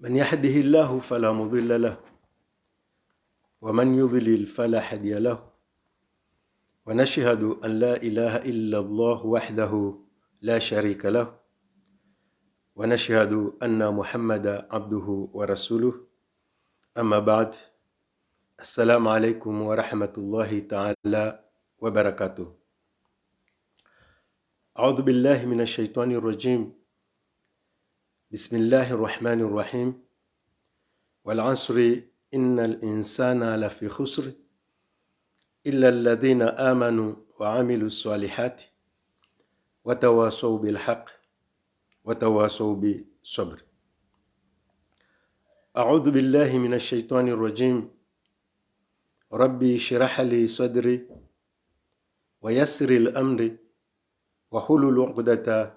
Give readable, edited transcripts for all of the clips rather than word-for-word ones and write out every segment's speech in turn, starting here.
من يهده الله فلا مضل له ومن يضلل فلا هادي له ونشهد أن لا إله إلا الله وحده لا شريك له ونشهد أن محمدا عبده ورسوله. أما بعد، السلام عليكم ورحمة الله تعالى وبركاته. أعوذ بالله من الشيطان الرجيم. بسم الله الرحمن الرحيم. والعصر إن الإنسان لفي خسر إلا الذين آمنوا وعملوا الصالحات وتواصوا بالحق وتواصوا بالصبر. أعوذ بالله من الشيطان الرجيم. ربي اشرح لي صدري ويسر الأمر واحلل عقدة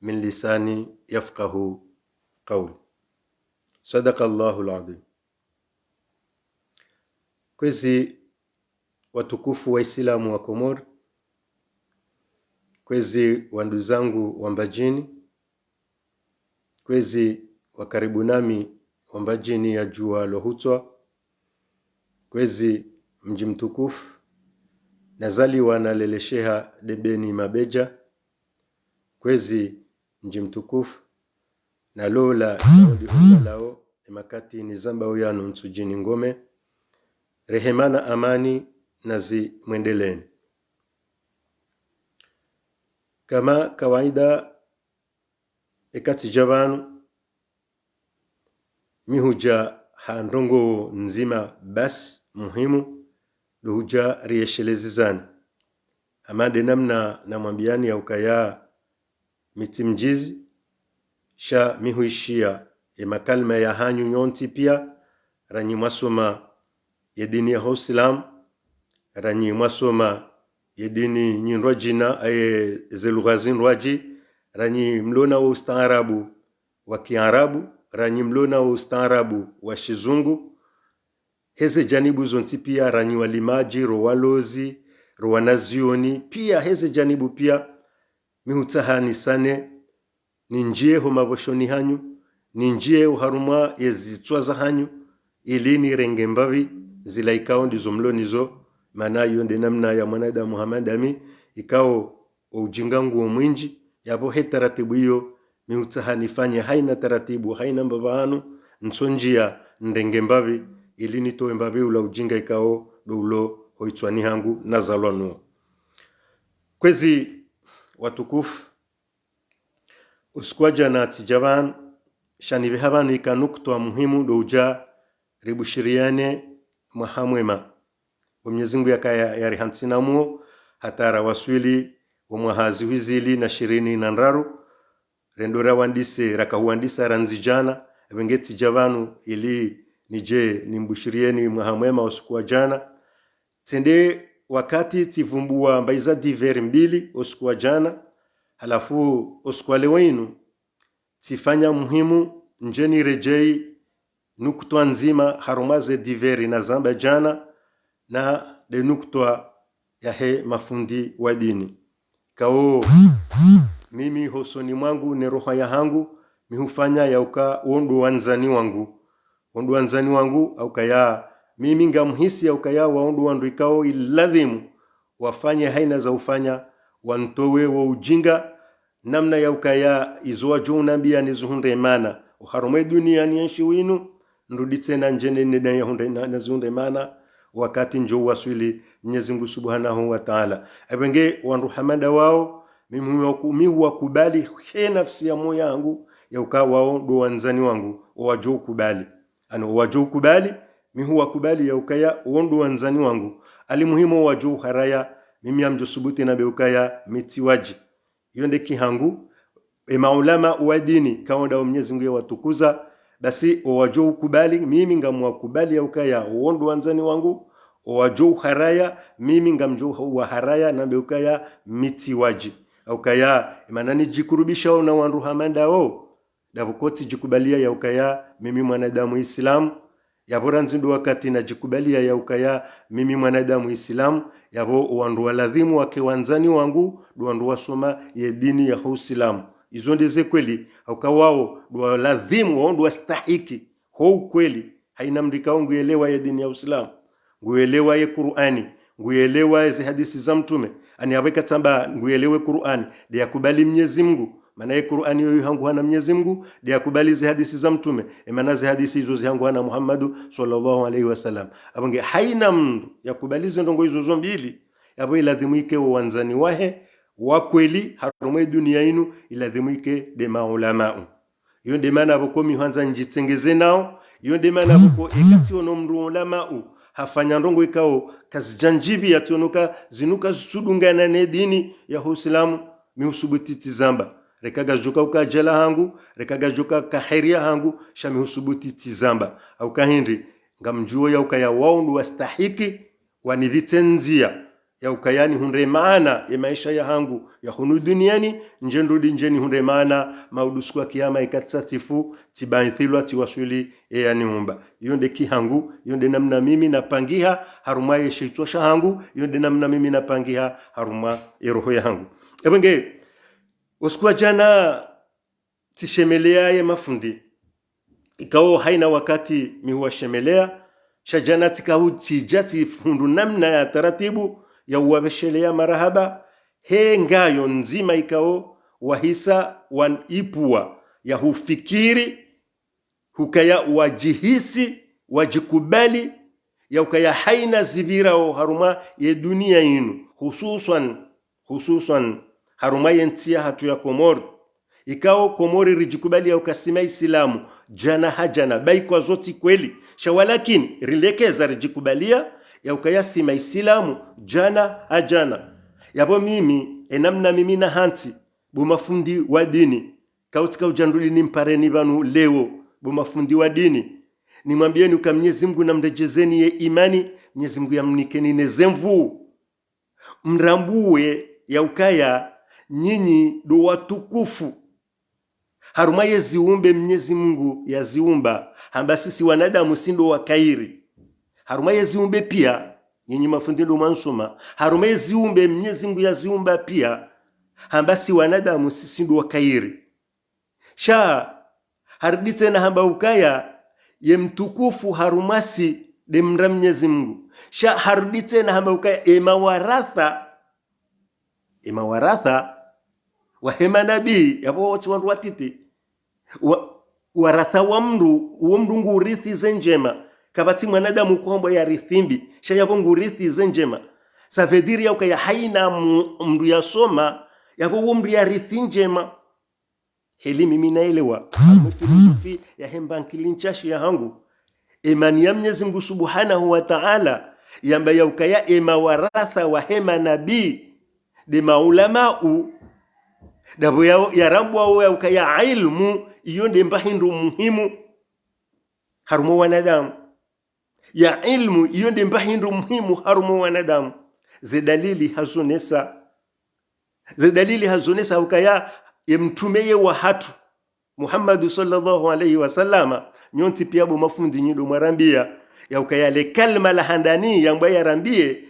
من لساني يفقه قولي. صدق الله العظيم. Kwezi watukufu wa Islamu wa Komoro, kwezi wandu zangu wambajini, kwezi wakaribu nami wambajini ya jua lohutwa, kwezi mji mtukufu nazali wanalelesheha debeni mabeja, kwezi mji mtukufu na lola yaudi hunalao emakati nizamba uyano nsujini ngome, rehemana amani nazi mwendeleni. Kama kawaida ekati jabanu mihuja handongo nzima bas muhimu luhuja rieshelezizani amade namna na mwambiani ya ukaya mitimjizi sha mihuishia makalma ya hanyu nyonti pia ranyi mwasoma yedini ya Islam, ranyi mwasoma yedini nyinrojina zelugazin rwaji, ranyi mlona wa ustaarabu wa Kiarabu, ranyi mlona wa ustaarabu wa Shizungu. Heze janibu zonti pia ranyi walimaji, rowalozi, rowanazioni, pia heze janibu pia mihutahani sane ninjie homavoshoni hanyu, ninjie uharumwa yezitwaza hanyu, ilini renge mbavi zila ikao ndizo mlonizo. Maana yonde namna ya mwanadamu Muhammad ami ikao ujingangu wa mwinji yabo he taratibu hiyo miutahanifanya haina taratibu haina mbavanu nsonjia ndenge mbavi ili nitoe mbavi ula ujinga ikao doulo hoitwani hangu nazalwanu. Kwezi watukufu uskwaja na tijaban shanive habanu ikanuktoa muhimu douja ribushiriane mwahamwema Mwenyezi Mungu yari hansinamuo hatara waswili umwahazi wizili na 20 na ndaru rendora wandise rakahuandisa ranzijana ebengeti javanu ili nije nimbushirieni mwahamwema usiku jana tende wakati tivumbua mbaiza diver mbili usiku jana halafu usiku lewenu tifanya muhimu njeni rejei nukutwa nzima harumaze diveri na zamba jana na de nukutwa ya he mafundi wa dini kao mimi hosoni mwangu ne roho ya hangu mihufanya ya uka ondo wanzani wangu au kaya mimi ngamhisi ya ukaya waondo wandu ikao iladhimu wafanye haina za ufanya wantowe wa ujinga namna ya ukaya izoa jona mbia nizuhunde mana uharume dunia ni yanshi winu nrudi tena njene na yahunde na zunde mana wakati njo waswili Mwenyezi Mungu Subhanahu wa Ta'ala abenge wandu hamada wao mimi wakubali he nafsi ya moyo yangu ya ukawao do wanzani wangu wajo kubali wajo kubali mimi wakubali ya ukaya wondo wanzani wangu alimuhimu wajo haraya mimi amjo subuti na beukaya mitiwaji yonde kihangu maulama wa dini kaonda Mwenyezi Mungu watukuza basi wajo kubali mimi ngamwakubali ya ukaya wondo wanzani wangu wajo haraya mimi ngamjo wa haraya na beukaya mitiwaji ukaya manani jikurubisha na wandu hamanda o davukoti jikubalia ya ukaya mimi mwanadamu Islam yabora nzindu wakati na jikubalia ya ukaya mimi mwanadamu Islam yabo wandu waladhimu wake wanzani wangu wandu wasoma ya dini ya Uislamu izo ndeze kweli ukawao dwa ladhimu wao dwa stahiki ho kweli haina mrikao nguelewa ya dini ya Uislamu, nguelewa ya Qur'ani, nguelewa ya hadithi za mtume, ani aweka tamba nguelewe Qur'ani de yakubali Mwenyezi Mungu, maana ya Qur'ani yoyo hangu hana Mwenyezi Mungu, de yakubali za hadithi za mtume, maana za hadithi hizo zihangu hana Muhammadu sallallahu alaihi wasallam. Abange haina mndu yakubali zo ndongo hizo mbili, yabo iladhimike wanzani wahe wa kweli harumwe dunia inu, iladhimike de maulama. Iyo de maana abokomi hanza njitengeze nao, iyo de maana aboko ekati ono mndu ulama hafanya ndongo ikao kazi janjibi yationuka zinuka sudungana ne dini ya Uislamu miusubuti zamba rekaga joka ukajela hangu rekaga joka kaheria hangu shami usubuti zamba au kahindi ngamjuo ya ukaya waundu wastahiki wanivitenzia ya ukayani hunre maana ya maisha ya hangu ya hunu duniani njendu njeni hunre maana maudusu wa kiyama ikatsatifu tibaithilwa tiwasuli yani humba yonde kihangu yonde namna mimi napangiha haruma yeshitosha hangu yonde namna mimi napangiha haruma roho yangu. Ebenge usiku jana tishemelea ya mafundi ikao haina wakati mihuwa shemelea shajana tikau tijati fundu namna ya taratibu ya uwabeshelea marahaba he ngayo nzima ikao wahisa wanipua ya hufikiri hukaya wajihisi wajikubali ya ukaya haina zibira o haruma ya dunia inu hususan haruma yentia hatu ya Komori ikao Komori rijikubali ya ukasima Islamu jana hajana baikwa zoti kweli shawalakin rilekeza rijikubalia ya ukayasima Islamu jana hajana yabo mimi enamna mimi na hanti bumafundi wa dini kautika ujanduli ni mpareni banu leo bumafundi wa dini nimwambieni uka Mwenyezi Mungu namrejezeni ye imani Mwenyezi Mungu yamnikeni nezemvu mrambue ya ukaya nyinyi do watukufu haruma yeziumbe Mwenyezi Mungu yaziumba hamba sisi wanadamu sindo wakairi haruma yeziumbe pia nyinyi mafundi ndo mansoma haruma yeziumbe Mwenyezi Mungu yaziumba pia hamba si wanadamu sisi ndo wakairi sha hardite na hamba ukaya ye mtukufu harumasi de mra Mwenyezi Mungu sha hardite na hamba ukaya emawaratha wa hema nabii yabo watu wandu watiti waratha wa mndu ngurithi zenjema kabati mwanadamu kwamba ya rithimbi sha yabo ngurithi zenjema savediri ya ukaya haina mndu yasoma yabo mndu ya rithi njema heli mimi naelewa filosofi ya hemba nkilinchashi ya hangu imani ya Mwenyezi Mungu Subhanahu wa Ta'ala yamba ya ukaya emawaratha wa hema nabii de maulamau dabo ya rambu au ya ukaya ilmu iyo de mbahindu muhimu harumo wanadamu ya ilmu iyo de mbahindu muhimu harumo wanadamu zedalili hazonesa ukaya yemtumeye wa hatu Muhammadu sallallahu alaihi wasallama nyonti pia bo mafundi nyido marambia ya ukaya le kalma la handani ya mbaya rambie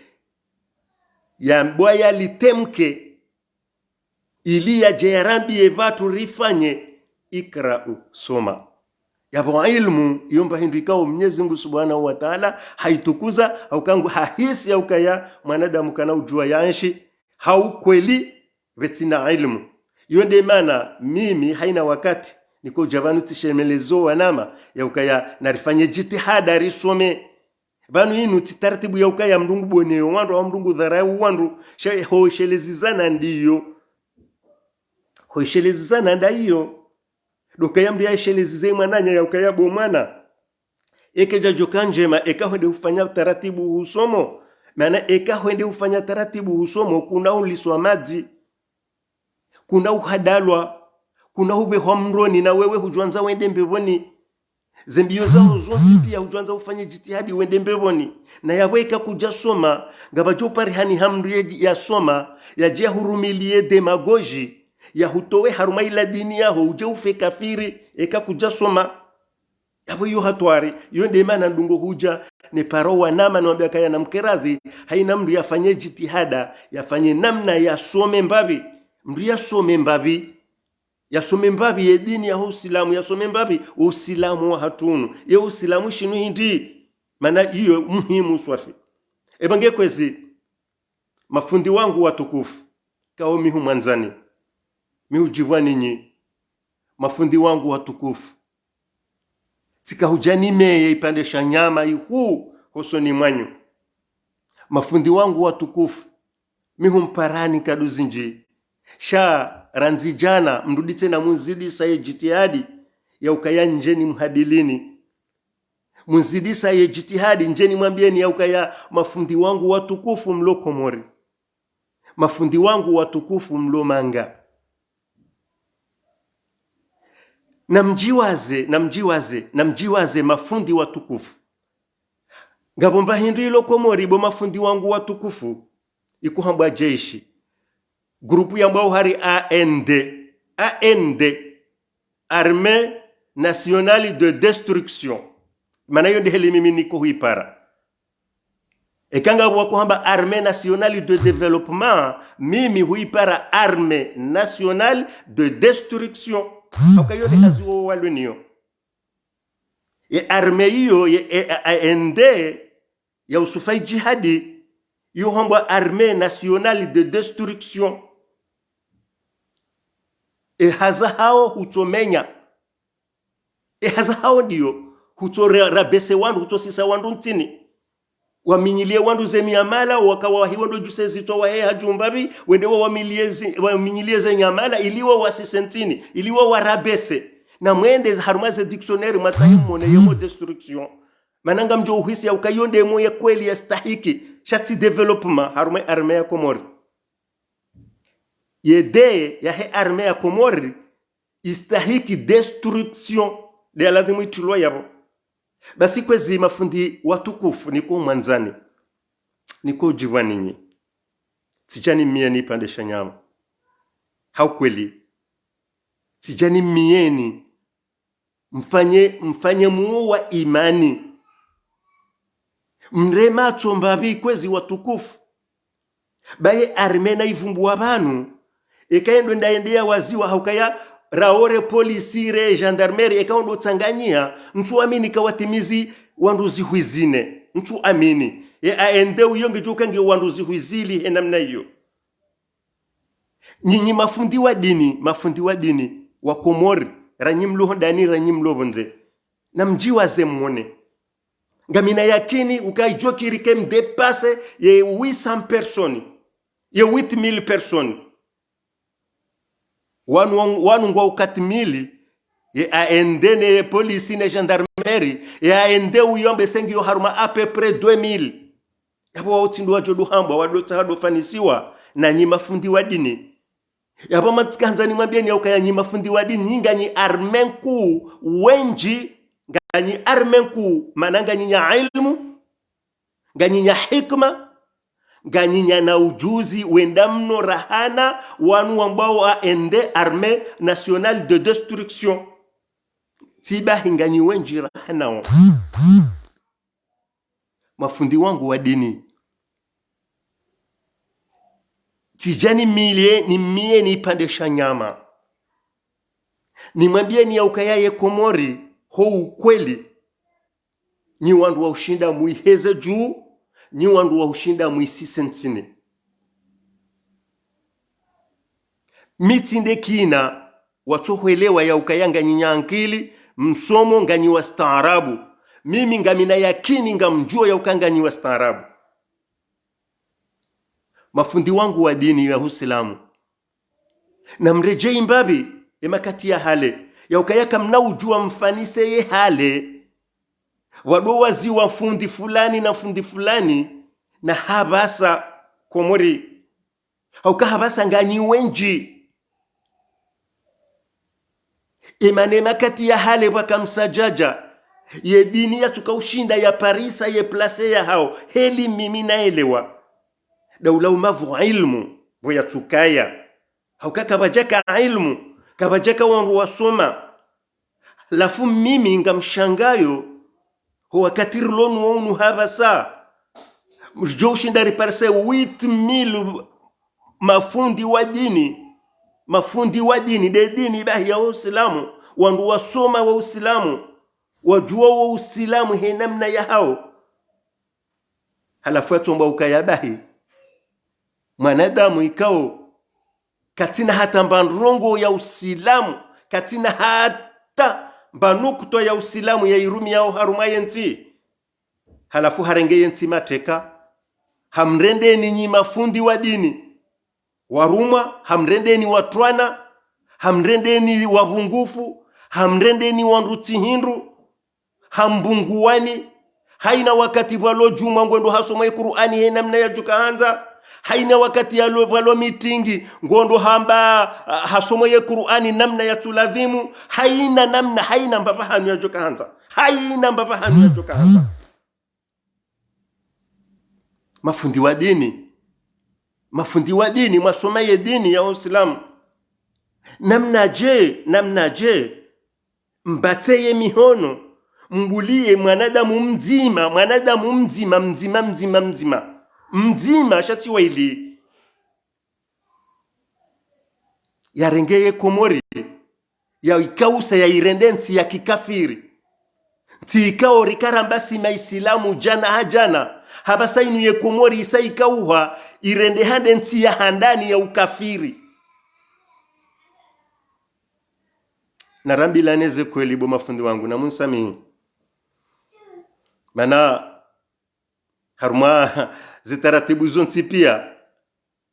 ya mbaya litemke ili ya jerambie vatu rifanye ikra'u soma yabo ilmu yomba hindu ikao Mwenyezi Mungu Subhanahu wa Ta'ala haitukuza au kangu hahisi au kaya mwanadamu kana ujua yanshi hau kweli vetina ilmu yonde maana mimi haina wakati niko javanu tishemelezo wanama ya ukaya narifanye jitihada risome banu inu titaratibu ya ukaya mdungu boneo wandu wa mdungu dharau wandu hoishelezizana ndiyo hoishelezizana ndiyo dokaya mdi aishelezize mwananya ya ukaya bomana ekeja jokanjema ekahwende ufanya taratibu husomo maana ekahwende ufanya taratibu husomo kuna uliswa maji kuna uhadalwa kuna ubehwa mroni na wewe hujuanza wende mbevoni zembio zao zote pia hujuanza ufanye jitihadi wende mbevoni na yaweka kujasoma ngabajo parihani hamri ya soma ya je hurumilie demagogi ya hutowe haruma ila dini yao uje ufe kafiri eka kujasoma yabo yo hatwari yonde maana ndungo huja ni paroa nama naambia kaya na mkeradhi haina mtu yafanye jitihada yafanye namna ya some mbabi mtu ya some mbabi yasome mbabi ye dini ya Uislamu, yasome mbabi Uislamu wa hatunu ye Uislamu shinu hindi, maana hiyo muhimu swafi. Ebange kwezi mafundi wangu watukufu kao mihu mwanzani mihu jibwani nyi mafundi wangu watukufu tika hujani meye ipande shanyama ihu hosoni mwanyu. Mafundi wangu watukufu mihu mparani kaduzi nji sha ranzijana mrudite na munzidi saye jitihadi ya ukaya njeni mhabilini, munzidisa ye jitihadi njeni mwambieni ya ukaya mafundi wangu watukufu mlo Komori, mafundi wangu watukufu mlo Manga. Namjiwaze mafundi watukufu ngabomba hindu ilo Komori bo mafundi wangu watukufu ikuhambwa jeshi grupu ya mbao hari AND Armée Nationale de Destruction, maana hiyo ndiheli mimi niko huipara ekanga wakuhamba Armée Nationale de Développement, mimi huipara Armée Nationale de Destruction. Okayo de kazi wo walwenio ye armée hiyo ye AND ya usufai jihadi yo hamba Armée Nationale de Destruction. Haza hao hutomenya, haza hao ndiyo hutorabese wandu, hutosisa wandu ntini, waminyilie wandu ze miamala wakawa hiwando juse zito wa hea jumbabi wende waminyilie ze nyamala iliwa wasisentini iliwa warabese na mwende harumaze dictionnaire matahimu mone yemo destruction. Mananga mjo uhisi ya ukayonde mo ya kweli ya stahiki shati development harume armée ya Komori yede ya he armée ya Komori istahiki destruction de alazimu itulo yabo. Basi kwezi mafundi watukufu niko mwanzani niko jivaninyi sijani mieni pande shanyama haukweli sijani mieni mfanye muo wa imani mrema chombabi kwezi watukufu baye armée na ivumbu abanu ekaendo ndaendea waziwa haukaya raore polisi re gendarmerie ekaondo Tanganyia mtu amini kawatimizi wanduzi huizine mtu amini ye aende uyonge jokange wanduzi huizili henamna hiyo. Nyinyi mafundi wa dini wa Komori ranyimlo ndani ranyimlo bonze na mjiwaze mwone ngamina yakini ukajokiri kem dépasse ye 800 personnes ye 8000 personnes wanu ngwa 4000 ye aende ne polisi ne gendarmerie ye aende uyombe sengi yo haruma à peu près 2000 yabo wautindu wajodu hamba wadota hadofanisiwa na nyi mafundi wa dini yabo matsikanza ni mwambieni ya ukaya nyi mafundi wa dini nyinga nyi armenku wenji nganyi armenku mananga nyinya ilmu nganyinya hikma ganyinya na ujuzi wenda mno rahana wanu ambao aende Armée Nationale de Destruction tiba hinganyi wenji rahana mafundi wangu wa dini tijani mie ni pande shanyama ni mwambie ni ya ukayaye Komori ho ukweli ni wandu wa ushinda muiheze juu ni wandu wa ushinda muisise ntini mitinde kina watohwelewa ya ukayanga nyanyankili msomo nganyi wa staarabu mimi ngamina yakini ngamjua ya ukanganyi wa staarabu. Mafundi wangu wa dini ya Uislamu na mrejei mbabi emakati ya hale ya ukayaka mnaujua mfanise ye hale wado wazi wa fundi fulani na fundi fulani na habasa Komori hauka habasa nganyi wenji imane makati ya hale waka msajaja ye dini ya tukaushinda ya Parisa ye place ya hao heli mimi naelewa daula umavu ilmu boya tukaya hauka kabajaka ilmu kabajaka wangu wasoma lafu mimi ngamshangayo huwa katiri lonu wonu habasa mjoshinda riparse 8000 mafundi wa dini mafundi wa dini de dini bahi ya Uislamu wandu wasoma wa Uislamu wajua wa Uislamu he namna ya hao halafu atomba ukayabahi mwanadamu ikao katina hata mbandrongo ya Uislamu katina hata mbanukto ya Uislamu ya irumi yao harumayenti halafu harenge yenti mateka hamrende ni mafundi wa dini waruma hamrende ni watwana hamrende ni wavungufu hamrende ni wanduti hindu hambunguani haina wakati walo juma ngondo hasoma Qur'ani he namna ya jukaanza haina wakati walo mitingi ngondo hamba hasoma Qur'ani namna ya tuladhimu haina namna haina mbaba hanu ya jukaanza haina mbaba hanu ya jukaanza mafundi wa dini masoma ya dini ya Uislamu namna je mbateye mihono mbulie mwanadamu mzima shati waili yarengeye Komori ya ikausa ya irendensi ya kikafiri ti ikao rikarambasi maislamu jana habasa inu ye Komori isa ikauha irende handensi ya handani ya ukafiri na rambi laneze kweli bo mafundi wangu na munsami mana haruma zitaratibu zonti pia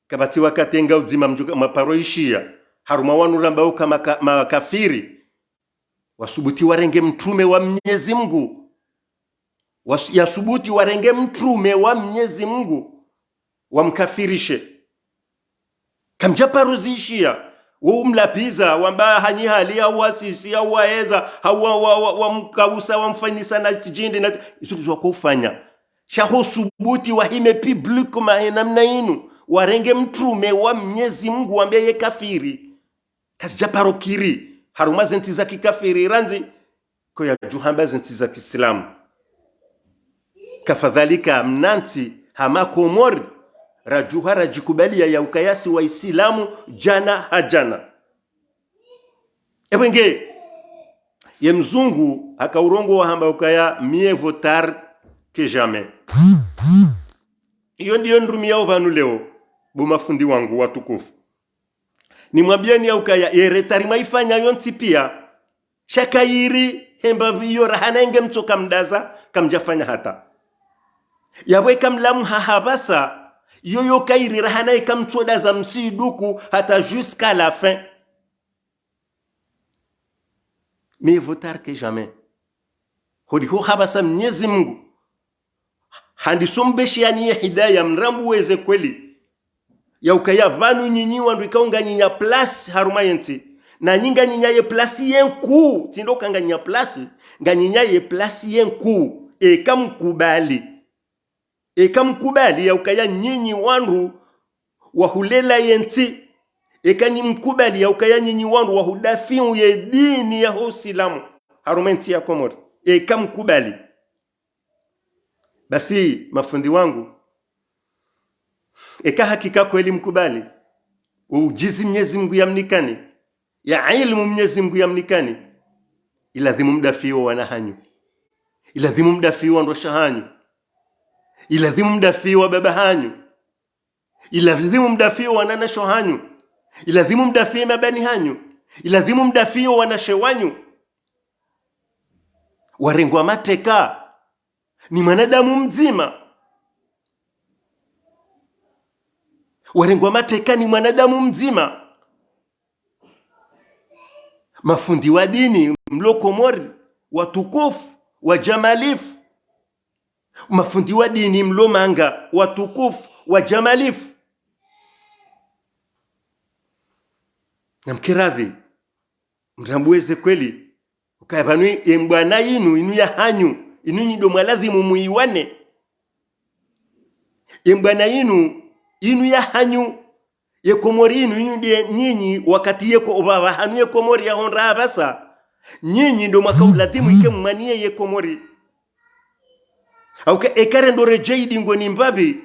kabati wakati nga uzima mjuka maparoishia haruma wanu rambao kama makafiri wasubuti warenge mtume wa Mwenyezi Mungu yasubuti warenge mtume wa Mwenyezi Mungu wamkafirishe kamjaparuzishia umlapiza wamba hanyi hali au wasisi au waeza wamkausa wamfanyisa na tijindi na isu kufanya shaho subuti wahime public namna inu warenge mtume wa Mwenyezi Mungu wambia ye kafiri kasjaparokiri haruma zenti za kikafiri ranzi kwa ya juhamba zenti za Kiislamu kafadhalika mnanti hama Komori rajuhara jikubalia ya ukayasi wa Islamu jana ebenge ye mzungu akaurongo wa hamba ukaya mieux vaut tard que jamais iyo ndiyo ndumia ovanu leo bu mafundi wangu watukufu nimwambieni ya ukaya yeretari maifanya yonti pia shakairi hemba biyo rahanenge mtoka mdaza kamjafanya hata yawe kamlamu hahabasa yoyo kairi rahana ikamtsoda za msiduku hata jusqu'à la fin mais vaut tard que jamais hodi ho habasa Mwenyezi Mungu handi sombeshiani ya hidayah mrambu weze kweli ya ukaya vanu nyinyi wandu ikaunga nyinya place harumayenti na nyinga nyinya ye place yenku tindo kanga nyinya place nganyinya ye place yenku kamkubali ya ukaya nyinyi wandu wahulela yenti kanyi mkubali ya ukaya nyinyi wandu wahudafiu ye dini ya Uislamu harumenti ya Komori kamkubali basi mafundi wangu hakika kweli mkubali ujizi Mwenyezi Mungu yamnikani ya ilmu Mwenyezi Mungu yamnikani iladhimu mdafiwa wanahanyu iladhimu mdafiwa ndo shahanyu iladhimu mdafiwa baba hanyu iladhimu mdafiwa wananasho hanyu iladhimu mdafiwa mabani hanyu iladhimu mdafiwa wanashewanyu warengwa mateka ni mwanadamu mzima warengwa mateka ni mwanadamu mzima mafundi wa dini mlo Komori watukufu wa jamalifu mafundi wa dini mlo Manga watukufu wa jamalifu na mkiradhi mrambuweze kweli ukayabanui mbwana inu ya hanyu inu nyido mwaladhimu muiwane mbwana inu ya hanyu ye Komori inu ndiye nyinyi wakati yeko obaba hanu ye Komori ya honra abasa nyinyi ndo makauladhimu ike mmanie ye Komori auke ekare ndo rejeidi ngoni mbabi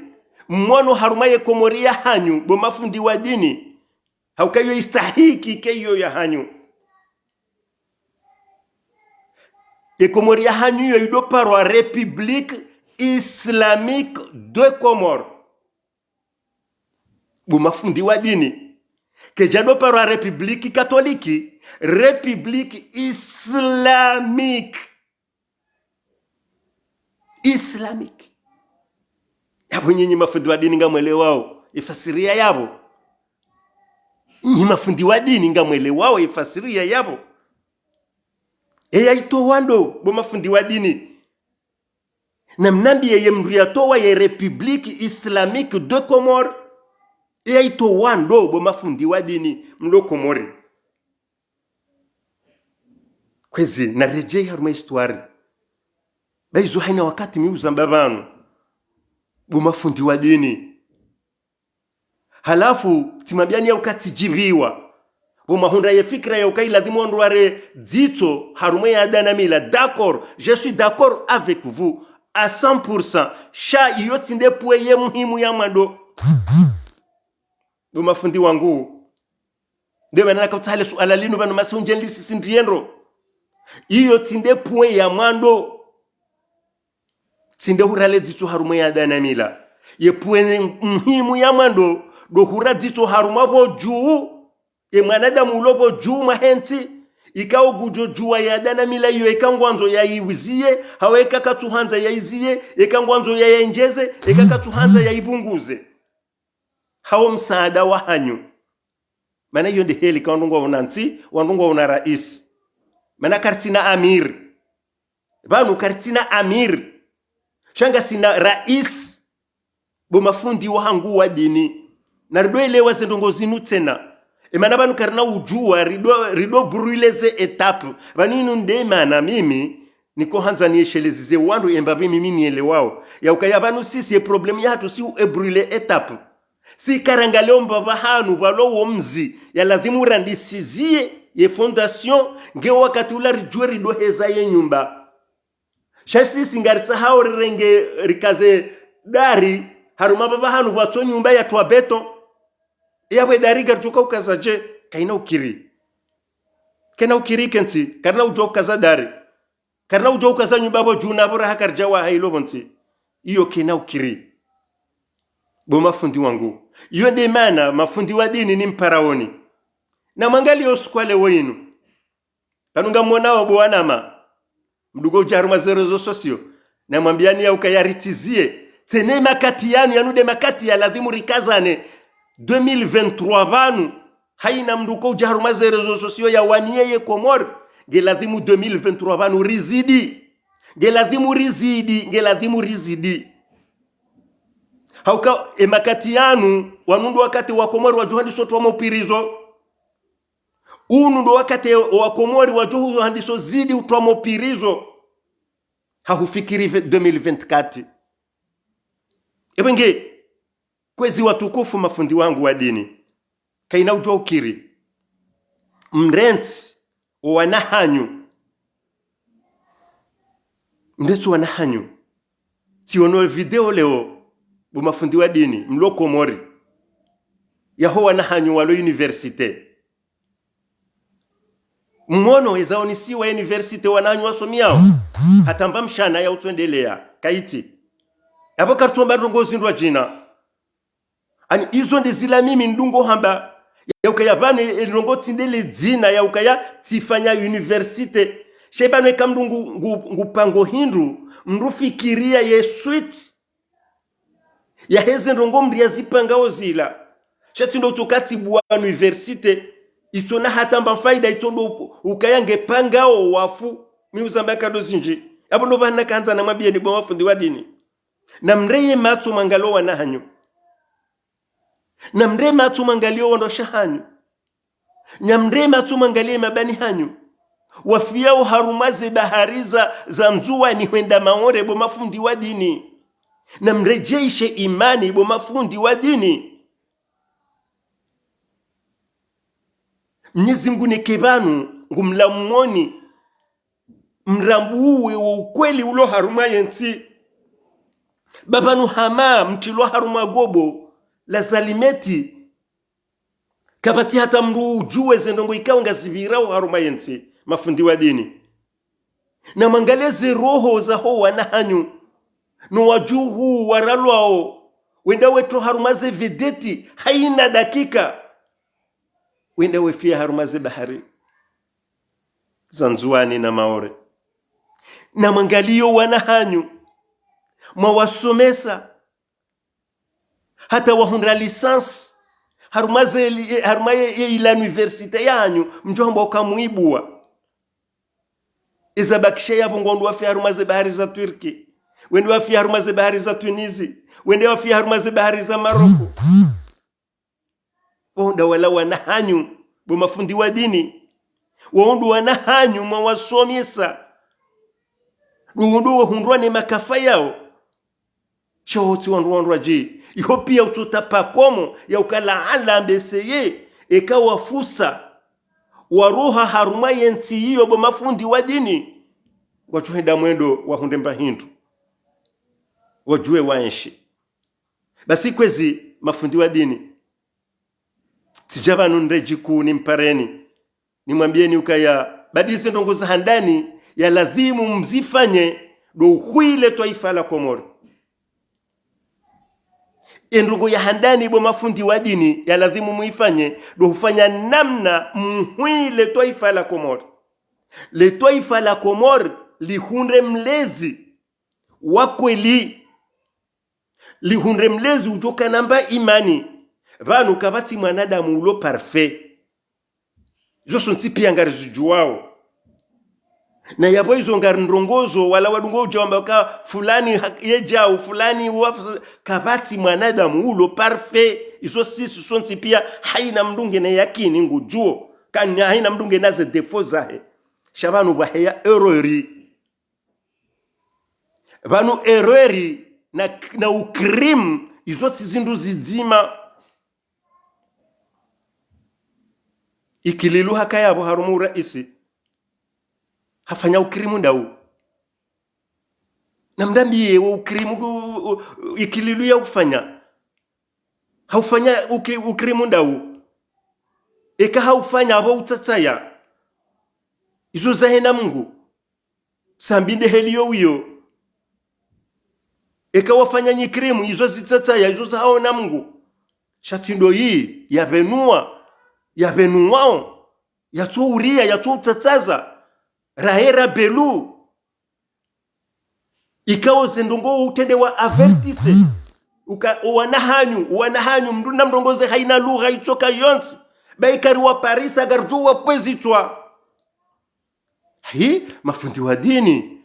mwono haruma ye Komori ya hanyu bo mafundi wa dini haukayo istahiki keyo ya hanyu Comores ya hanyu yo ido parwa République Islamique de Comores bumafundi wa dini kejado parwa République Catholique République Islamique yabo nyinyi mafundi wa dini ngamwelewao ifasiria yabo nyinyi mafundi wa dini ngamwelewao ifasiria yabo yaito wando bo mafundi wa dini na mnandi yeye mria towa ya République Islamique de Comores yaito wando bo mafundi wa dini mlo Komori kwezi na rejea haruma histoire baizo haina wakati miuza mbabanu bo mafundi wa dini halafu timambiani ya ukati jibiwa mahunda ya fikra ya ukai lazima ondware dito harume ya danamila. D'accord, je suis d'accord avec vous à 100%. Sha yotinde puye muhimu ya mando mafundi wangu ndebe nana kautale suala linu banu masunjeli sisindiendo iyo tinde puye ya mando tinde hurale dito harume ya danamila ye puye muhimu ya mando do hura dito haruma bo juu mwanadamu ulopo juu mahenti ikao gujo jua ya dana mila iyo ikangwanzo ya iwizie haweka katuhanza ya izie ikangwanzo ya enjeze ikakatuhanza ya ibunguze hao msaada wa hanyu maana hiyo ndi heli kaundungwa unanti wandungwa una rais maana kartina amir banu kartina amir shanga sina rais bo mafundi wa hangu wa dini na ridoelewa zendongo zinu tena Emana banu karna ujua rido brûleze etape baninu ndemana mimi niko hanza nieshelezize wandu embabi mimi nielewao ya ukaya banu sisi ye problem ya hatu si brûler etape si karangalomba bahanu balowo mzi ya lazimu randisizie ye fondation nge wakati ula rijue rido heza ye nyumba shasi singaritsa hao renge rikaze dari haruma bahanu bato nyumba ya twa beton yawe dariga tuka ukazaje kaina ukiri kenti karna ujo kaza dari karna ujo kaza nyumba bo juna bora hakarjawa hailo bonti iyo kena ukiri bo mafundi wangu iyo ndi maana mafundi wa dini ni mparaoni na mwangali oskwale wenu kanunga mwanao bo anama mdugo jaruma zerezo sosio na mwambiani ya ukayaritizie tene makati yanude makati ya lazimu rikazane 2023 vanu haina mduko ujaruma zerezo sosio ya waniye Komori gelazimu 2023 vanu rizidi hauka emakati yanu wanundu wakati wa Komori wajuhandi soto wa mopirizo unundu wakati wa Komori wajuhandi so zidi utwa mopirizo hahufikiri 2024 ebenge kwezi watukufu mafundi wangu wa dini kaina ujua ukiri mrenti wanahanyu mretu wanahanyu tiono video leo bu mafundi wa dini mlo Komori yaho wanahanyu walo universite mmono ezaonisi wa universite wanahanyu wasomi yao hatamba mshana ya utuendelea kaiti abo kartumba ndongozi ndwa jina ani izo ndezila mimi ndungo hamba ya ukaya bane ndongo tindele dzina ya ukaya tifanya universite shebano ekamdungu ngupango hindu mrufikiria ye suite ya heze ndongo mria zipangao zila shatindo tukati bwa universite itona hatamba faida itondo ukayange pangao wafu miuzambaka dozinji abo ndo bana kanza na mabia ni bwa mafundi wa dini na mreye matu mangalo wanahanyo na mrema atumangalio wandosha hanyu na mrema atumangalie mabani hanyu wafiao harumaze bahariza za mjua ni wenda maore bo mafundi wa dini na mrejeishe imani bo mafundi wa dini Mwenyezi Mungu nekebanu ngumlamoni mrambuwe wa ukweli ulo haruma yenti babanu hama mtilo haruma gobo la zalimeti kabati hata mru ujue zendongo ikawa ngazibirao haruma yenti mafundi wa dini na mangaleze roho za ho wanahanyu no wajuhu waralwao wenda wetu harumaze vedeti haina dakika wenda wefia harumaze bahari zanzuani na maore na mangalio wanahanyu mwawasomesa hata wahundra lisansi harumaye ila universite yanyu mjomba ukamuibua izabakisha yabo ngondo wafi harumaze bahari za Turki wende wafi harumaze bahari za Tunisi wende wafi harumaze bahari za Maroko wonda wala wanahanyu bo mafundi wa dini wondu wanahanyu mwawasomesa wondu wahundwa ni makafa yao choti wandu waji iho pia utotapa komo ya ukala ala mbeseye ekawa fusa waruha haruma yenti hiyo bo mafundi wa dini wachuhenda mwendo wahunde mbahindu wajue waenshi basi kwezi mafundi wa dini tijaba nundejiku ni mpareni nimwambieni ukaya badise ndongoza handani ya ladhimu mzifanye do uhuile taifa la Komori endongo ya handani bo mafundi wa dini ya ladhimu muifanye do hufanya namna muhuile taifa la Komori le taifa la Komori lihunde mlezi wakweli lihunde mlezi ujoka namba imani vanu kabati mwanadamu ulo parfait zoso ntipi ngari zijuwao na yabo hizo ngari ndrongozo wala wadungo ujamba ka fulani yejao fulani kabati mwanadamu ulo parfait izo sisi sonti pia haina mdunge na yakini ngujuo kanya haina mdunge naze defo zahe shabanu bahaya vanu errori na ukrim izoti zindu zidima ikililu hakayabo harumu raisi hafanya ukrimu ndau na mdambie wa ukrimu ikililu ya ufanya haufanya ukrimu ndau eka haufanya abo utataya izo zahena Mungu sambinde heliyo uyo eka wafanya nyikrimu izo zitataya izo zahaona Mungu shatindo hii yabenuwao yatuuria yatutataza rahera belu ikawo zendongo utende wa avertise wanahanyu mdunda mdongoze haina lugha ichoka yonsi baikari wa Paris agarju wa pwezitwa hii mafundi wa dini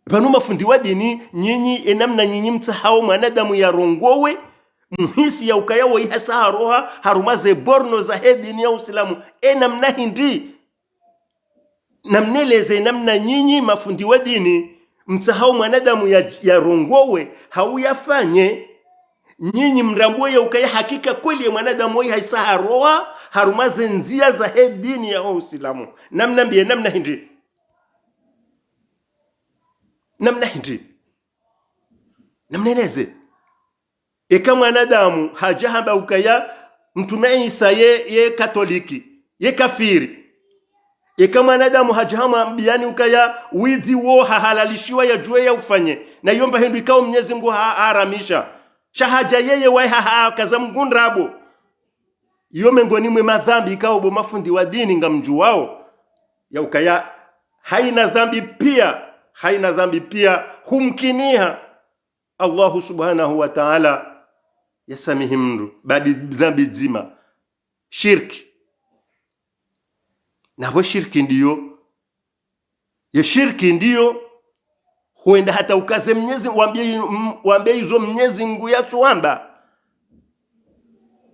banu mafundi wa dini nyinyi enamna nyinyi mtahao mwanadamu ya rongowe mhisi ya ukayawo ihasa haroha harumaze borno za hedini ya Uislamu enamna hindi namneleze namna nyinyi mafundi wa dini mtahao mwanadamu ya rongowe hauyafanye nyinyi mrambwe ya ukaya hakika kweli ya mwanadamu ya ihasa haroha harumaze nzia za hedini ya Uislamu namna mbie namna hindi namneleze eka mwanadamu hajahamba ukaya mtume Isa ye katoliki ye kafiri eka mwanadamu hajahama biani ukaya wizi wo hahalalishiwa ya jue ya ufanye na yomba hindu ikao Mwenyezi Mungu haramisha shahaja yeye wa kaza mgundrabo yome ngoni mwe madhambi ikao bo mafundi wa dini ngamjuwao ya ukaya haina dhambi pia humkiniha Allah subhanahu wa ta'ala yasamihi mndu badi dhambi zima shirki na shirki ndiyo huenda hata ukaze Mwenyezi waambie hizo Mwenyezi Mungu yatuamba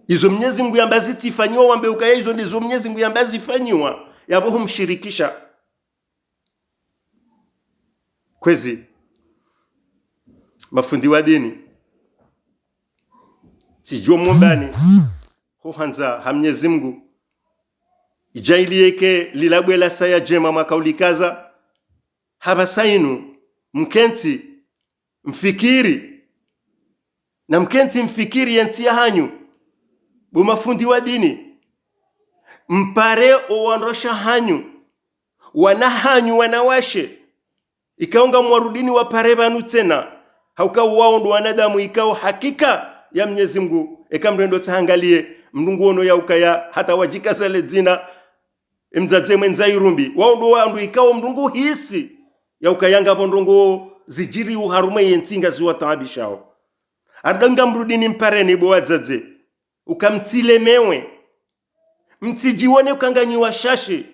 hizo Mwenyezi Mungu ambazi tifanywa waambie ukaya hizo ndizo Mwenyezi Mungu ambazi fanywa yabo humshirikisha kwezi mafundi wa dini sijua mwombani huhanza Mwenyezi Mungu ijailieke lilabwela saya jema makaulikaza habasainu mkenti mfikiri yenti hanyu bumafundi wa dini mpare owanrosha hanyu wana hanyu wanawashe ikaonga mwarudini wa pare banu tena hauka wao ndo wanadamu ikao hakika ya Mwenyezi Mungu ekamrendo taangalie mndungu ono ya ukaya hata wajika sale zina mzaze mwenza irumbi wao ndo wandu ikao mndungu hisi ya ukayanga pondongo zijiri uharume yentinga ziwa taabishao adanga mrudini mpareni bo wazaze ukamtilemewe mtijione ukanganyiwa shashi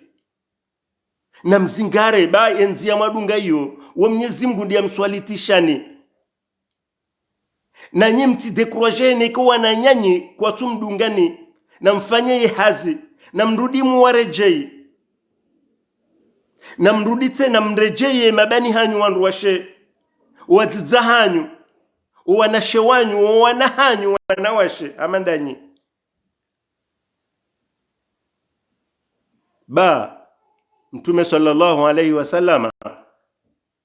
na mzingare ba enzi ya madunga hiyo wa Mwenyezi Mungu ndiye mswalitishani na nyi mtidekroje kwa wananyanyi kwa tumdungani na mfanye hazi na mrudi muwarejei na mrudi tena mrejeye mabani hanyu wandu washe wadzidza hanyu wanashe wanyu wana hanyu wanawashe amandanyi ba Mtume sallallahu alaihi wasallama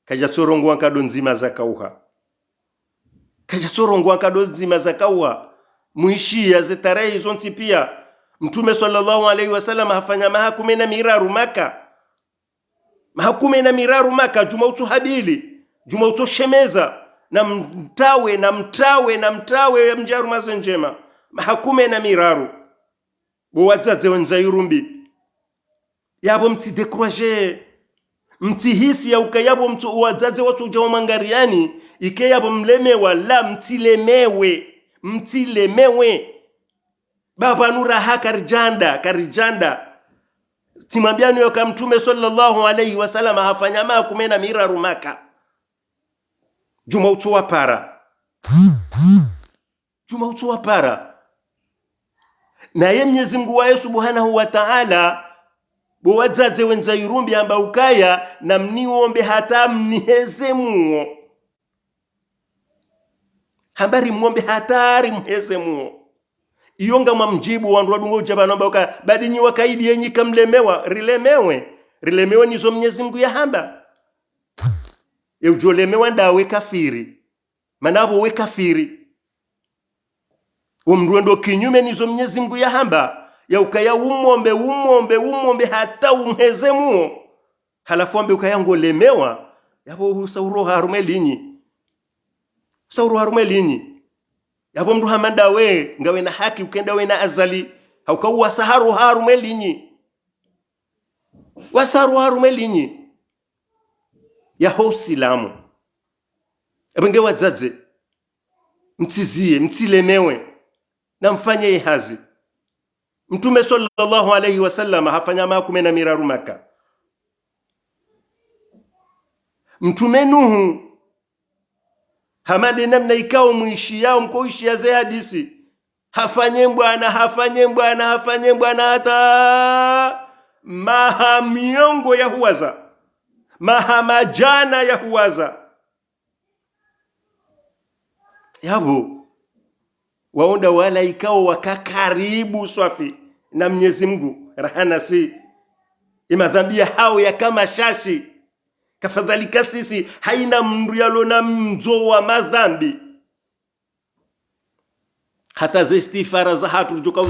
kaja tsorongwa kado nzima za kauha kaja tsorongwa kado nzima za kauha muishi ya zetarehi zonti pia Mtume sallallahu alaihi wasallama hafanya mahakume na miraru maka juma utu habili juma utu shemeza na mtawe ya mjaru mazenjema mahakume na miraru bo wadzadze wenzairumbi yabo mtidekroje mtihisi ya ukayabo mtu wadzadze watu ujawa mangariani ike yabo mlemewa la mtilemewe baba nura haka karijanda timambiano yoka Mtume sallallahu alaihi wasallam hafanya mahakume na miraru maka juma utu wapara na ye Mwenyezi Mungu wa Subhanahu wa Ta'ala bo wadzadze wenza irumbi amba ukaya na mniombe hata mniheze muo habari muombe hatari mheze muo iyonga mamjibu wandu wadungo jaba namba ukaya badinyi wakaidi yenyi kamlemewa rilemewe nizo Mwenyezi Mungu ya hamba ujolemewa ndawe kafiri manabo we kafiri umruendo kinyume nizo Mwenyezi Mungu ya hamba ya ukaya umombe hata umheze muo halafu ambe ukaya ngolemewa yabo usauro harume linyi yabo mndu hamanda we ngawe na haki ukenda we na azali haukawa saharu harume linyi ya hosilamu ebenge wadzadze mtizie mtilemewe na mfanye hazi Mtume sallallahu alaihi wasallam hafanya mahakume na miraru maka Mtume Nuhu hamade namna ikao muishi yao mkoishi ya ze hadisi hafanye bwana hata mahamiongo ya huwaza mahamajana ya huwaza yabo waonda wala ikao wakakaribu swafi na Mwenyezi Mungu rahana si imadhambia hao ya kama shashi kafadhalika sisi haina mrialo na mzo wa madhambi hata zestifara za hatu joka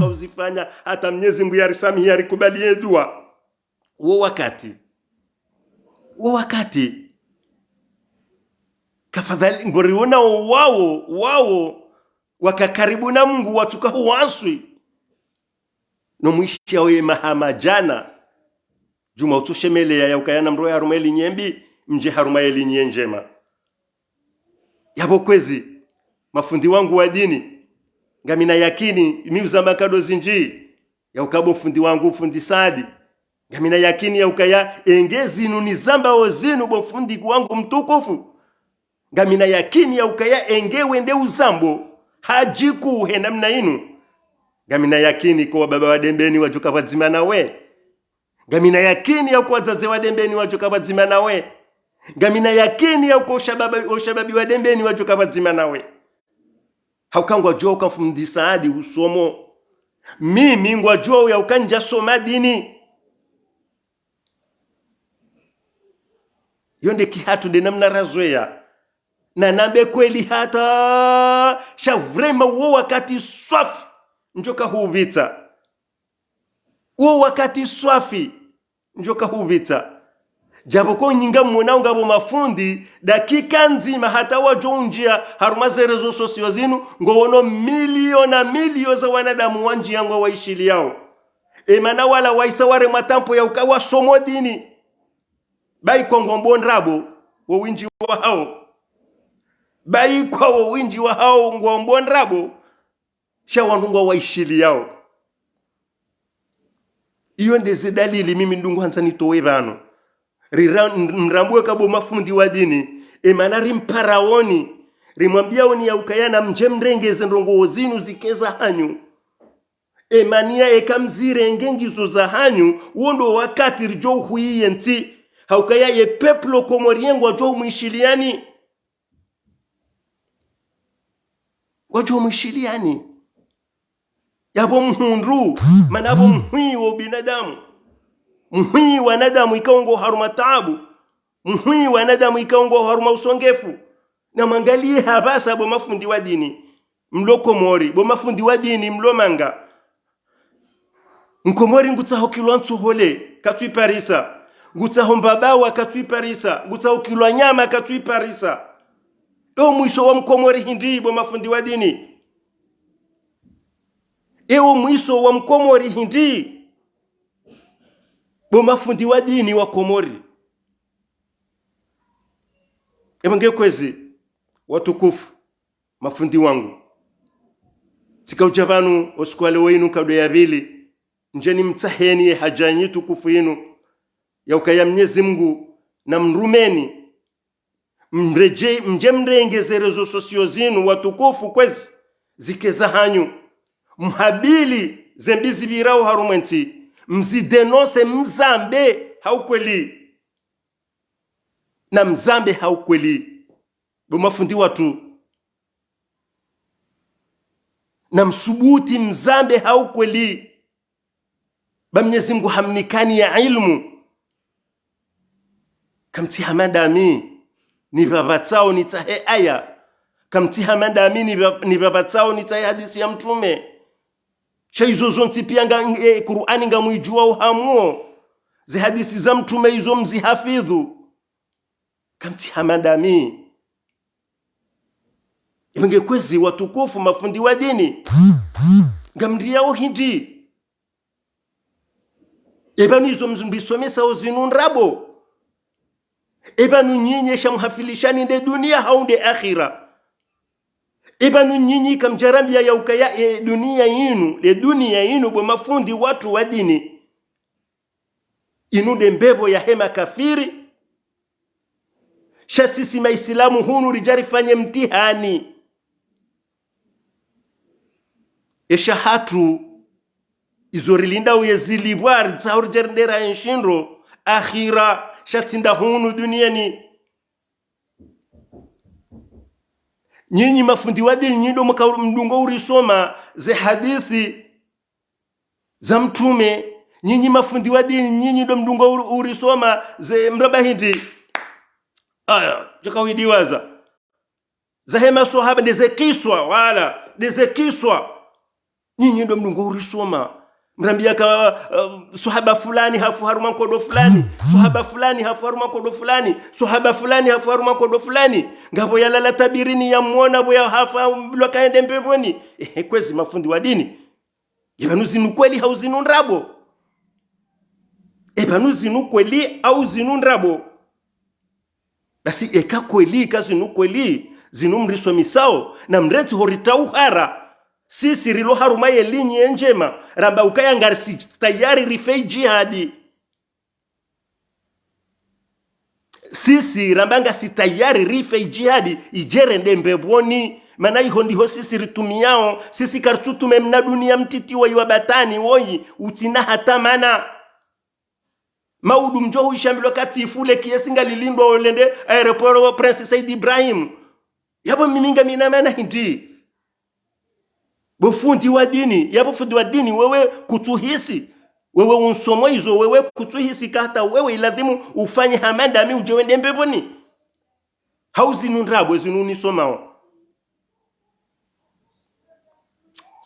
uzifanya hata Mwenyezi Mungu yarisamia rikubalie dua wo wakati kafadhali ngoriona wao wakakaribu na Mungu watuka huaswi no mwisha we mahamajana juma utushemele ya ukayana mroya harumeli nyembi mje harumaeli nyenjema yabo kwezi mafundi wangu wa dini ngamina yakini miuza makado zinji ya ukabo fundi wangu fundi Sadi ngamina yakini ya ukaya engezi nunizamba ozinu bo fundi wangu mtukufu ngamina yakini ya ukaya engewe nde uzambo hajiku he namna inu ngamina yakini kwa baba wa dembeni wajuka wazima nawe ngamina yakini ya kwa wazaze wa dembeni wajuka wazima nawe ngamina yakini ya kwa ushababi wa dembeni wajuka wazima nawe haukangwa jua ukafundi Saadi usomo mimi ngwa jua ya ukanja soma dini yonde kihatu de namna razoea na nambe kweli hata shavrema wo wakati swafi njoka huvita uo wakati swafi njoka huvita japo nyinga mwana ngabo mafundi dakika nzima hata wajonjia harumaze rezo sosio zinu ngowono miliona milio za wanadamu wanji yango waishili yao emana wala waisa ware matampo ya ukawa somo dini bai kongombo nrabo wo winji wa hao bai kwa wo winji wa hao ngombo nrabo sha wanungo waishili yao. Iyo ndeze dalili mimi ndungu hansa nitowe vano mrambue kabo mafundi wa dini emana rimparaoni rimwambia oni ya ukayana mje mrengeze ndongo zinu zikeza hanyu emania ekamzire ngengizo za hanyu uondo wakati rijo huiye nti haukaya ye peplo komoriengo wajo mwishiliani yabo mhundu manabo mhui wa binadamu mhui wa nadamu ikaongo haruma taabu mhui wa nadamu ikaongo haruma usongefu na mangalie habasa bo mafundi wa dini mlo Komori bo mafundi wa dini mlo manga Nkomori ngutaho kilwa ntuhole katui parisa ngutaho mbabawa katui parisa ngutaho kilwa nyama katui parisa o mwiso wa Mkomori hindi bo mafundi wa dini ewo mwiso wa Mkomori hindi bo mafundi wa dini wa Komori. Emange kwezi watukufu mafundi wangu sika ujabanu oskwale wenu kado ya vili njeni mtaheni hajanyi tukufu yenu ya ukaya Mwenyezi Mungu na mrumeni mje mrengeze rezo sosio zinu watukufu kwezi zikeza hanyu mhabili zembizi birao harumenti mzidenose mzambe haukweli na mzambe haukweli bo mafundi watu na msubuti mzambe haukweli ba Mwenyezi Mungu hamnikani ya ilmu kamti hamandami ni babatao nitahe aya kamti hamandami ni babatao nitahe hadisi ya mtume shaizo zonti pia Qur'ani ngamuijua uhamuo zi hadisi za mtume hizo mzihafidhu kamti hamandami ibenge kwezi watukufu mafundi wa dini ngamriao hindi ebanu hizo mbisomesa ozinunrabo ebanu nyinyesha mhafilishani de dunia haunde akhira ebanu nyinyi kamjarambia ya ukaya dunia yinu le dunia yinu bo mafundi watu wa dini inude mbebo ya hema kafiri shasisi maislamu hunu rijari fanye mtihani esha hatu izorilinda uyezilibwari tsaurjerndera enshinro akhira shatinda hunu duniani nyinyi mafundi wa dini nyido mdungo urisoma ze hadithi za mtume nyinyi mafundi wa dini nyinyi do mdungo urisoma ze mraba hindi aya jakawidiwaza za hema sahaba ndeze kiswa wala ndeze kiswa nyinyi ndo mdungo urisoma mrambia ka sahaba fulani hafu haruma kodo fulani sahaba fulani hafu haruma kodo fulani sahaba fulani hafu haruma kodo fulani ngabo yalala tabirini ya muona boya hafa lokaende mbeboni kwezi mafundi wa dini yabanuzi kweli hauzinu nrabo ebanuzi kweli au zinu nrabo basi eka kweli kazinu kweli zinu mriso misao na mreti horitau hara sisi rilo haruma yelinye njema ramba ukaya ngarisi tayari rifei jihadi sisi rambanga si tayari rifei jihadi ijere ndembeboni mana iho ndiho sisi ritumiao sisi karchutume mna dunia mtiti wa iwabatani woyi utina hata mana maudu mjohu ishambilo katifule kiesinga lilindwa olende aeroporo wa Prince Said Ibrahim yabo miminga minamana hindi bufundi wa dini yabo fundi wa dini wewe kutuhisi wewe unsomo hizo wewe kutuhisi kata wewe ilazimu ufanye hamanda mi ujewende mbeboni hauzi nundrabwe zinuni somao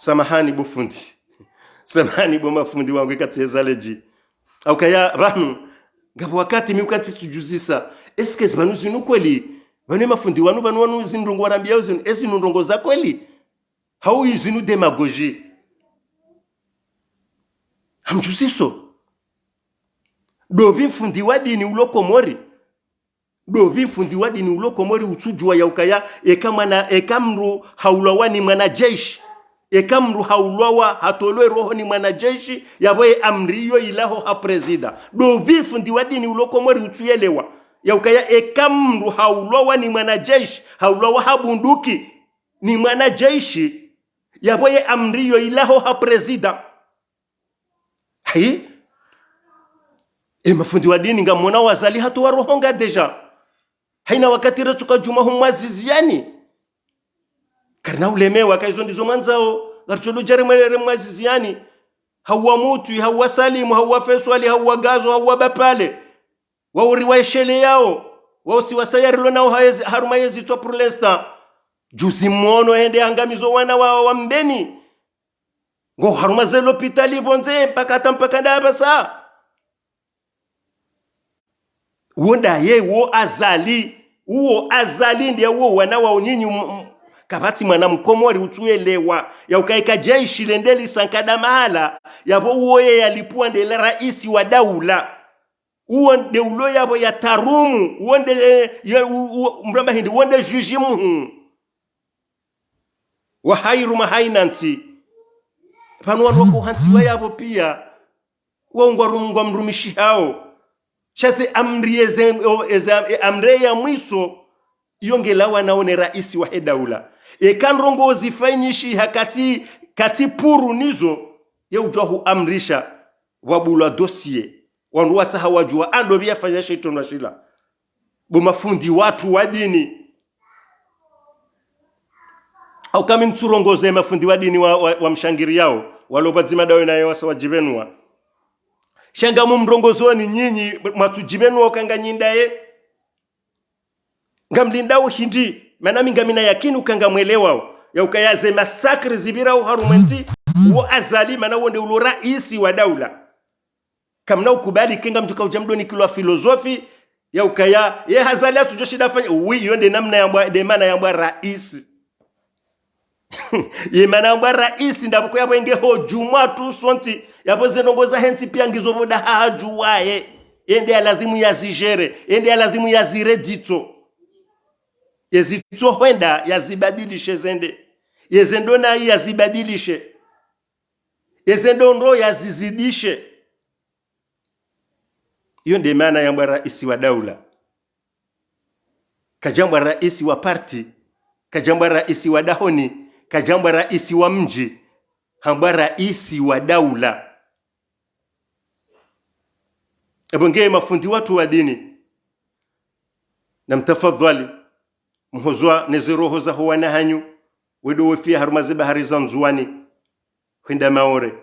samahani bufundi samahani bo mafundi wangu ikateza leji au kaya banu ngabo wakati miukati tujuzisa eske banu zinu kweli banu mafundi wanu zinrongo warambia uzinu esi nrongo za kweli hau izinu demagogie hamjuziso dobi fundi wadini ulokomori dobi fundi wadini ulokomori utujua ya ukaya ekamru haulawani mwanajeshi ekamru haulwa hatolwe roho ni mwanajeshi yaboye amriyo ilaho ha presida dobi fundi wadini ulokomori utuyelewa ya ukaya ekamru haulwa ni mwanajeshi haulwa habunduki ni mwanajeshi yaboye amriyo ilaho ha presida hai mafundi wa dini ngamona wazali hatu warohonga deja haina wakati retuka juma humwaziziani karna ulemewa kaizo ndizo manzao garcholo jare mwere mwaziziani hawa mutu hawa salimu hawa feswali hawa gazo hawa bapale wauri waishele yao wao si wasayarilo nao haruma yezi to pour l'instant juzi mwono ende angamizo wana wa mbeni ngo haruma ze l'hôpital ibonze mpaka ndaba sa wonda ye wo azali ndiye wo wana wa nyinyi kabati mwana mkomori utuelewa ya ukaika jeshi lendeli sankada mahala yabo uoye yalipua ndele raisi wa daula uonde ulo yabo ya tarumu uonde mramba hindi uonde jujimu wa hairu mahainanti panu wako hantiwa yabo pia waungwa mrumishi hao chase amri ya mwiso yongela wanaone raisi wa daula kanrongo zifanyishi hakati kati puru nizo ye ujahu amrisha wabula dossier wandu wata hawajua ando biyafanya shaitan wa shila bumafundi watu wa dini au kama mturongoze mafundi wa dini wa mshangiri yao walobazima dawe na yawasa wajibenwa shanga mumrongozoni nyinyi matujibenwa ukanganyindaye ngamlindao hindi manami ngamina yakini ukangamwelewa ya ukayaze masakri zibira uharumenti wa azali mana wonde ulo raisi wa daula kamna ukubali kinga mtuka ujamdoni kilo filosofi ya ukaya ye hazali atujoshida fanya wi yonde namna ya de mana ya raisi ye mana ya raisi ndabuko yabo enge ho juma tu sonti yabo zenongoza henti pia ngizoboda hajuwaye ende alazimu yazijere ende alazimu yaziredito yezito hwenda yazibadilishe zende yezendo na yazibadilishe yezendo ndo yazizidishe hiyo ndio maana ya raisi wa daula kajamba raisi wa parti kajamba raisi wa dahoni kajamba raisi wa mji hamba raisi wa daula ebongee mafundi watu wa dini na mtafadhali mhozwa neziroho za huwana hanyu wedo wefia harumaze bahari za nzuani kwenda maore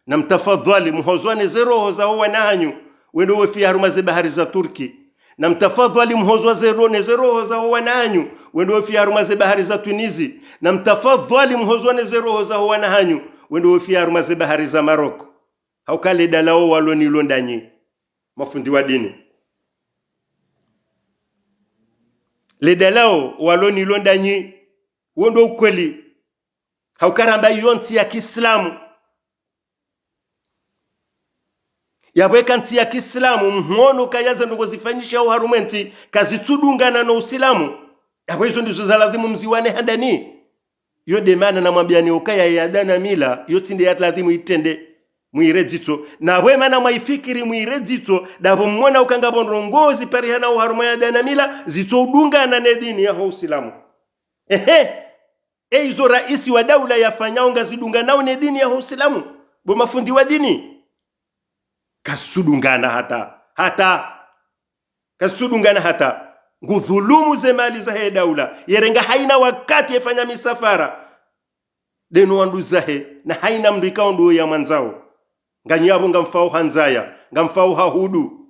na mtafadhali mhozwa neziroho za huwana hanyu wedo wefia harumaze bahari za Turki na mtafadhali mhozwa neziroho za huwana hanyu wedo wefia harumaze bahari za Tunizi na mtafadhali mhozwa neziroho za huwana hanyu wedo wefia harumaze bahari za Maroko haukale dalao waloni londanyi mafundi wa dini ledalao waloni londanyi wondo ukweli haukaramba yonti ya Kiislamu yabweka nti ya Kiislamu mhono kayaza ndogo zifanyisha uharumenti kazitudungana na Uislamu yabo hizo ndizo za lazima mziwane handani yo demana na mwambia ni ukaya ya dana mila yote ndiye lazima itende muiredito na wema na maifikiri muiredito dabo mmona ukanga bondrongozi parihana uharuma ya dana mila zitodungana na dini ya Uislamu hizo raisi wa daula yafanyao ngazidungana na dini ya Uislamu bo mafundi wa dini kasudungana hata ngudhulumu ze mali za daula yerenga haina wakati yafanya misafara denu wandu zahe na haina mrikao ndo ya manzao nganyabo ngamfao hanzaya ngamfao hahudu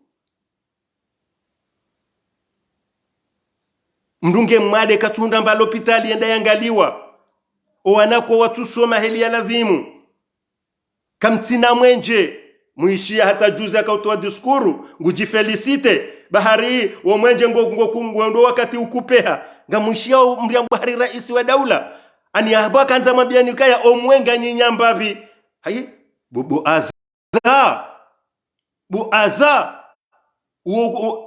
mndunge mwade katunda mbalo pitali enda yangaliwa wanako watu soma heli ya ladhimu kamtina mwenje muishia hata juzi akautoa diskuru ngujifelicite bahari wa mwenje ndo wakati ukupeha ngamuishia mriambu bahari raisi wa daula ani ahaba kanza mabiani kaya omwenga nyinyambavi hayi bu aza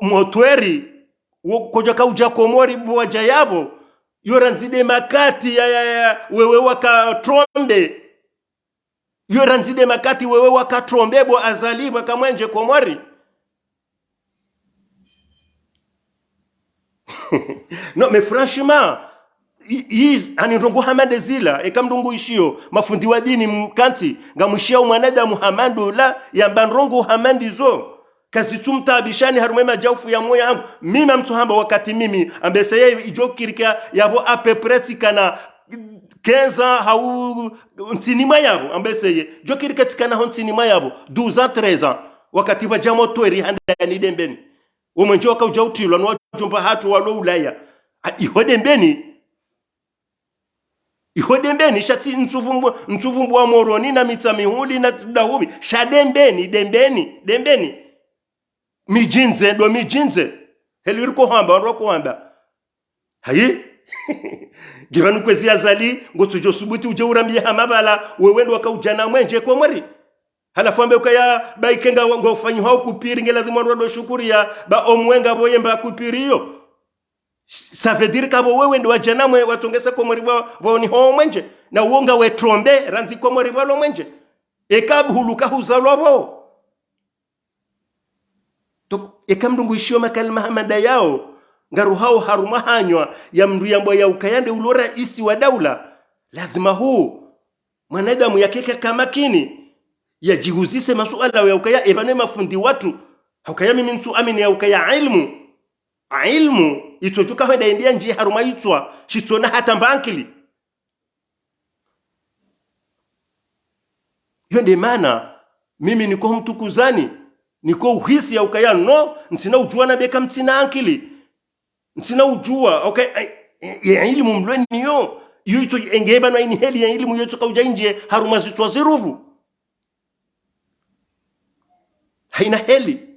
motweri koja kauja komori buwaja yabo yoranzide makati ya wewe wakatrombe yoranzide makati wewe wakatrombe bo azali bakamwenje komori no mais franchement ani ndongo hamande zila ekamndungu ishio mafundi wa dini mkanti ngamwishia mwanadamu hamandu la yambandrongo hamandizo kazi tumtabishani harumema jaufu ya moyo wangu mimi mtu hamba wakati mimi ambese yeye ijokirika yabo apepretika na 15 hau ntinima yabo ambese yeye jokirika tikana ntinima yabo 12 ans 13 ans wakati wa jamo tweri handa ni dembeni umwenjo ka ujautilwa no jumba hatu walo ulaya ihodembeni shati ntsuvu wa moroni na mitamihuli na dahubi dembeni mijinze heliriko hamba ndoko hamba hayi givanu kwezi azali ngotujo subuti uje urambye hamabala wewendo wakaujana mwenje kwa mwari halafu ambe ukaya baikenga ngofanyi hao kupiri ngela dhimwanwa do shukuria ba omwenga boyemba kupiriyo ça veut dire kabo wewe ndo wajana mwe watongesa kwa mwari wao ni hao mwenje na uonga we trombe ranzi kwa mwari wao mwenje ekabu huluka huzalwa wao ekamndungu ishio makalima hamada yao ngaru hao haruma hanywa ya mndu yambo ya ukayande ulora isi wa daula lazima huu mwanadamu yakeka kama kini yajihuzise masuala ya ukaya ebane mafundi watu ukaya mimi ntu amini ya ukaya ilmu itojuka hwenda india njia haruma itwa shitsona hata mbankili yonde mana mimi niko mtukuzani niko uhisi ya ukaya no ntina ujua na beka mtina ankili ntina ujua okay ya ilmu mlweni yo yuito engeba na ini heli ya ilmu yoto kauja nje haruma zitwa ziruvu haina heli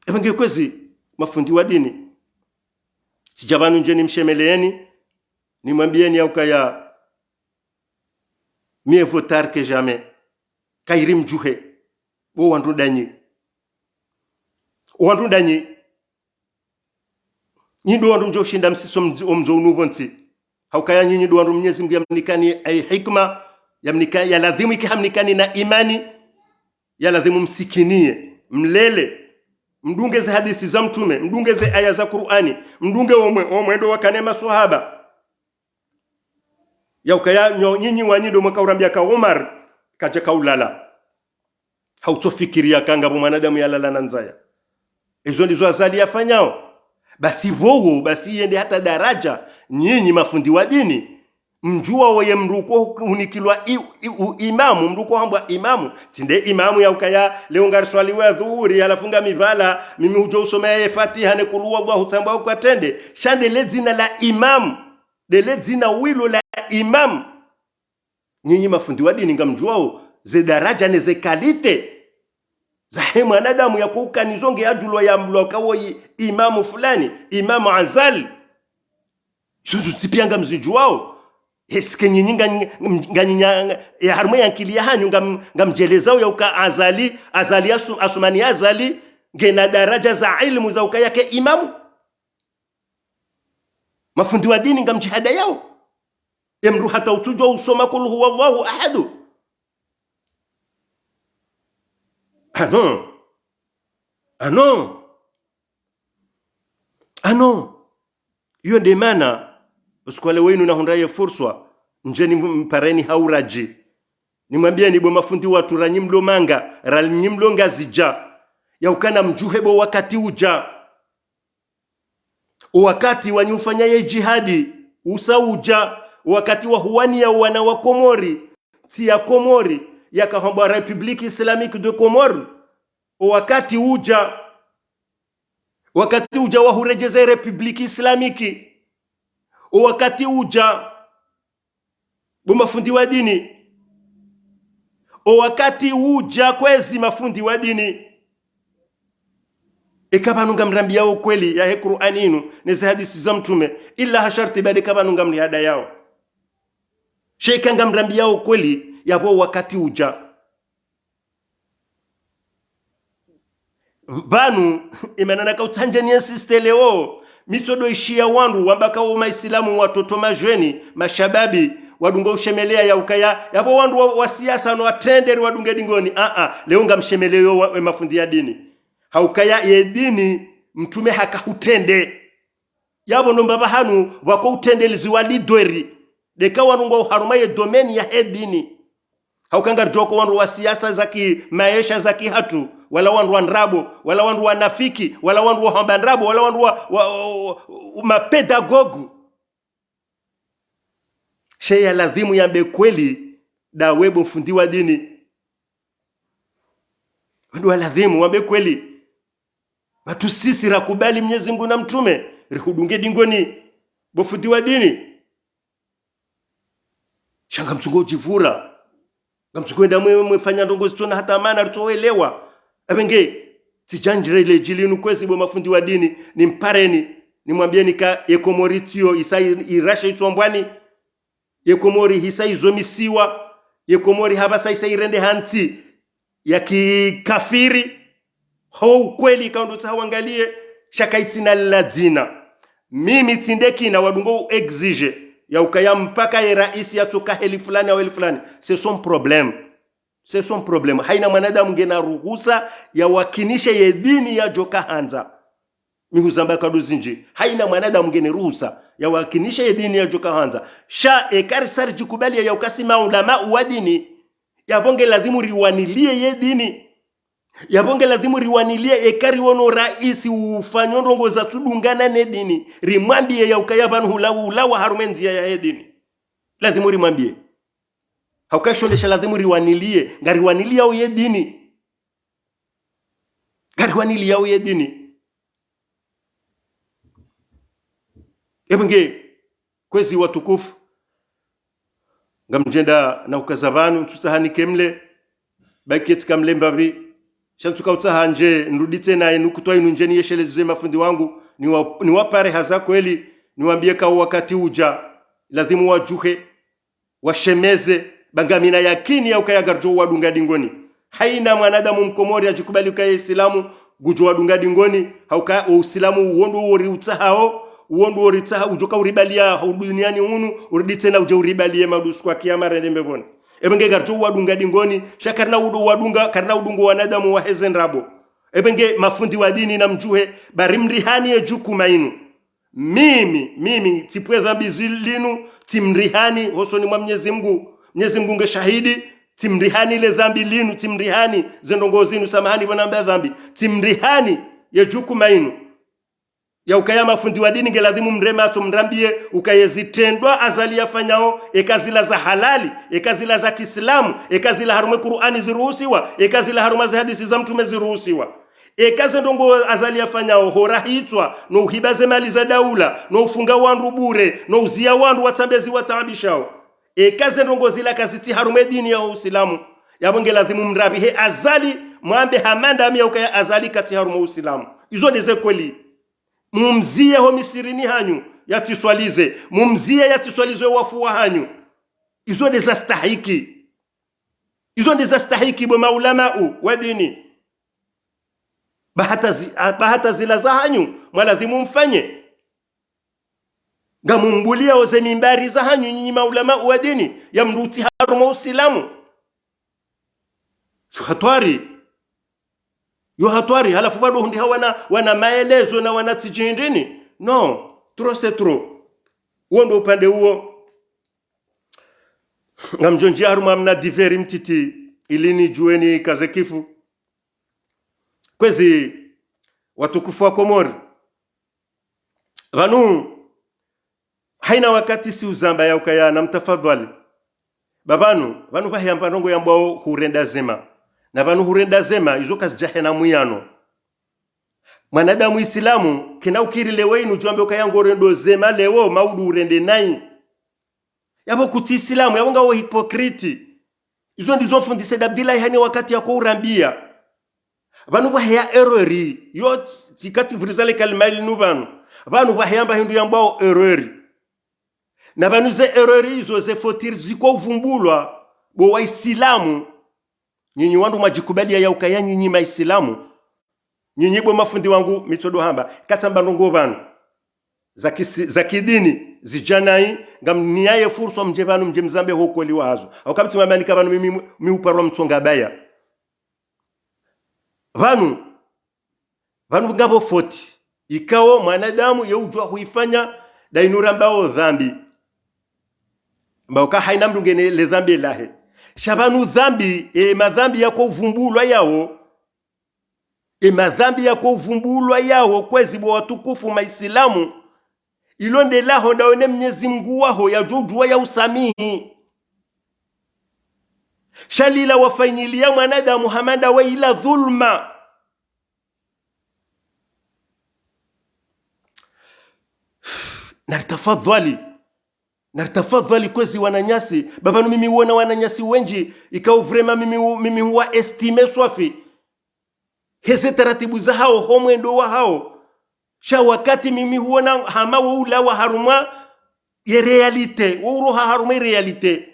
ebenge kwezi mafundi wa dini sijabanu nje nimshemeleeni nimwambieni ya ukaya mieux vaut tard que jamais kairim juhe wo wandu danyi nyido wandu mjo shinda msiso mjo unubonti haukaya nyido wandu Mwenyezi Mungu yamnikani ay hikma yamnikani ya ladhimu ikihamnikani na imani ya ladhimu msikinie mlele mdunge za hadithi za mtume mdunge za aya za Qur'ani mdunge omwendo wakanema sahaba ya ukaya nyinyi wanyido mwakaurambia ka Umar kaja kaulala hautofikiria kanga bo mwanadamu yalala na nzaya ezo ndizo azali yafanyao basi wowo basi yende hata daraja nyinyi mafundi wa dini mjua waye mruko unikilwa imamu mruko hambwa imamu tinde imamu ya ukaya leo ngariswali wa dhuhuri alafunga mivala mimi hujo usomea Fatiha ne kulwa Allahu tamba kwa tende shande ledzina la imam de ledzina wilo la imam nyinyi mafundi wa dini ngamjuao ze daraja ne ze kalite za mwanadamu ya kukanizonge ajulwa ya mloka wo imamu fulani imamu azali suzu tipianga mzijuao eske nyinyi nganyanya ya harma yankilia hanyu ngamjelezao ya uka azali asumani azali ngena daraja za ilmu za uka yake imamu mafundi wa dini ngamjihada yao emru hata utujwa usoma kul huwa Allahu ahadu ano hiyo ndio maana usikwale wenu na hundaye fursa njeni mpareni hauraji nimwambie ni bo mafundi watu ranyi mlomanga ranyi mlonga zija ya ukana mjuhebo wakati uja wakati wanyufanya ye jihadi usauja wakati wa huani ya wana wa Komori si ya Komori ya kahamba Republique Islamique de Comore wakati uja wa hurejeze Republique Islamique wakati uja bo mafundi wa dini, wakati uja kwezi mafundi wa dini ikabanunga mrambia ukweli ya Qur'ani inu neze hadisi za mtume illa hasharti bade kabanunga mriada yao sheika ngamrambia ukweli yabo wakati uja banu imanana kautanjania sisteleo mitodo ishia wandu wambaka wa maislamu watoto majweni mashababi wadunga ushemelea ya ukaya yabo wandu wa siasa no atenderi wadunga dingoni leo ngamshemeleo wa mafundi ya dini haukaya ye dini mtume hakahutende yabo ndo mbaba hanu wako utendelizi walidweri deka wanungo harumaye domeni ya hedini haukanga joko wandu wa siasa zaki maisha zaki hatu wala wandu wa nrabo wala wandu wa nafiki wala wandu wa hambandrabo wala wandu wa mapedagogu sheya lazimu yambe kweli dawebo mfundi wa dini wandu wa lazimu wambe kweli watu sisi rakubali Mwenyezi Mungu na mtume rikudunge dingoni bofundi wa dini shanga mtungo jivura ngamtukwenda mwe fanya ndongo zitona hata maana rutoelewa abenge tijanjire ile jilinu kwezi bo mafundi wa dini nimpareni nimwambieni ka yekomoritio isai irashe itombwani yekomori hisai zomisiwa yekomori habasa isai rende hanti ya kikafiri ho kweli kaundo tawangalie shakaitina ladina mimi tindeki na wadungo exige ya ukaya mpaka ya raisi atoka heli fulani au heli fulani c'est son problème haina mwanadamu ngena ruhusa ya wakinisha ya dini ya joka hanza mihuzamba kadozinji haina mwanadamu ngene ruhusa ya wakinisha ya dini ya joka hanza sha ekari sarji kubali ya ukasima ulama wa dini ya bonge lazimu riwanilie ye dini ya bonge lazimu riwanilie ekari wono raisi ufanyo ndongo za tudungana ne dini rimwambie ya ukaya banu ulawa harumenzi ya dini lazimu rimwambie haukashondesha lazimu riwanilie ngariwanilia au ye dini ngariwanilia au ye dini ebenge kwezi watukufu ngamjenda na ukazabanu tusahani kemle baketi kamle mbabi shantuka utaha nje nrudite na inukutwa inu njeni yeshelezwe mafundi wangu ni wapare haza kweli niwaambie ka wakati uja lazimu wajuhe washemeze bangamina yakini ya ukayagarjo wadunga dingoni haina mwanadamu mkomori ajikubali ukaya islamu gujo wadunga dingoni hauka uislamu uondo uri utahao uondo uri utaha ujoka uribalia duniani unu urudite na uje uribalie madusu kwa kiyama rende mbeboni ebenge garjo wadunga dingoni shakarna udo wadunga karna udungu wanadamu wa hezen rabo ebenge mafundi wa dini na mjuhe barimrihani ya juku mainu mimi tipwe dhambi zilinu timrihani hosoni mwa Mwenyezi Mungu nge shahidi timrihani ile dhambi linu timrihani zendongo zinu samahani bwana dhambi timrihani ya juku mainu ya ukaya mafundi wa dini ngelazimu mrema ato mrambie ukayezitendwa azali yafanyao ekazila za halali ekazila za Kiislamu ekazila harume Qur'ani ziruhusiwa ekazila haruma za hadisi za mtume ziruhusiwa ekaze ndongo azali yafanyao horahitwa no uhibaze mali za daula no ufunga wandu bure no uzia wandu watambezi wataabishao ekaze ndongo zila kaziti harume dini ya Uislamu yabonge lazimu mrabi azali mwambe hamanda amia ukaya azali kati harume Uislamu izo nize kweli mumzie ho misirini hanyu yatiswalize mumzie yatiswalize wafuwa hanyu izo ndizastahiki bo maulama wa dini bahata zila za hanyu mwalazimu mfanye ngamumbulia oze mimbari za hanyu nyinyi maulama wa dini ya mruti haruma Uislamu hatwari halafu bado hundi wana maelezo na wana tijindini no trop huo ndo upande huo ngamjonji haruma mna diveri mtiti ilini jueni kazekifu kwezi watukufu wa Komori vanu haina wakati si uzamba ya ukaya na mtafadhali babanu vanu vahi ampanongo ya mbao hurenda zema na vanu hurenda zema izo kazijahe na muyano mwanadamu Islamu kina ukirile weinu jombe ukayango rendo zema lewo maudu urende nai yabo kuti Islamu yabo ngawo hipokriti izo ndizo fundise Abdullah hani wakati yako urambia banu bahya errori yo tikati vurizale kalmali nubanu banu bahya hindu yambao errori na banu ze errori izo ze fotir ziko vumbulwa bo wa Islamu nyinyi wandu majikubalia ya ukaya nyinyi maislamu nyinyi bo mafundi wangu mitodo hamba katamba ndongo banu za kidini zijanai ngamniaye fursa mjebanu mjemzambe huko liwazo au kabisa mamanika banu mimi uparwa mtonga baya banu ngabo foti ikao mwanadamu yeudwa kuifanya dainura mbao dhambi mbao ka haina mdungene le dhambi lahe shabanu dhambi madhambi yako uvumbulwa yao madhambi yako uvumbulwa yao kwezi bo watukufu maislamu ilonde laho ndaone Mwenyezi Mungu wao ya jujua ya usamihi shalila wafainilia mwanadamu hamanda wa ila dhulma nartafadhali kwezi wananyasi babanu mimi uona wananyasi wenji ikao vrema mimi huwa estime swafi heze taratibu za hao homwendo wa hao sha wakati mimi huona hama ula wa haruma ye realite uroha haruma realite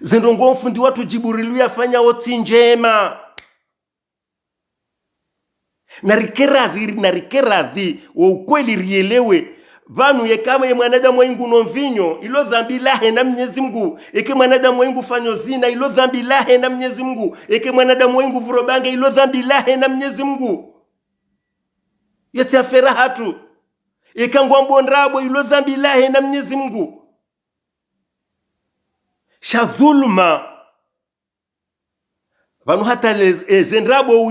zendongo mfundi watu Jibrilu yafanya oti njema narikeradhi wa ukweli rielewe vanu ye kama ye mwanadamu wengu no mvinyo ilo dhambi lahe na Mwenyezi Mungu eke mwanadamu wengu fanyo zina ilo dhambi lahe na Mwenyezi Mungu eke mwanadamu wengu vurobange ilo dhambi lahe na Mwenyezi Mungu yeti afera hatu ikangwa mbondrabo ilo dhambi lahe na Mwenyezi Mungu shadhulma vanu hata zendrabo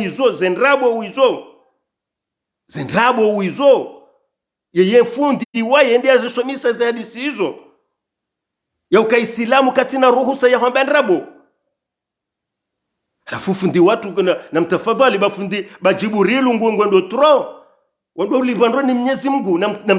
uizo yeye fundi waye ndiye azisomisa za hadisi hizo ya ukaislamu katina ruhusa ya hambandrabo alafu fundi watu na mtafadhali bafundi bajibrilu ngwendo tro wando ulibandro ni Mwenyezi Mungu na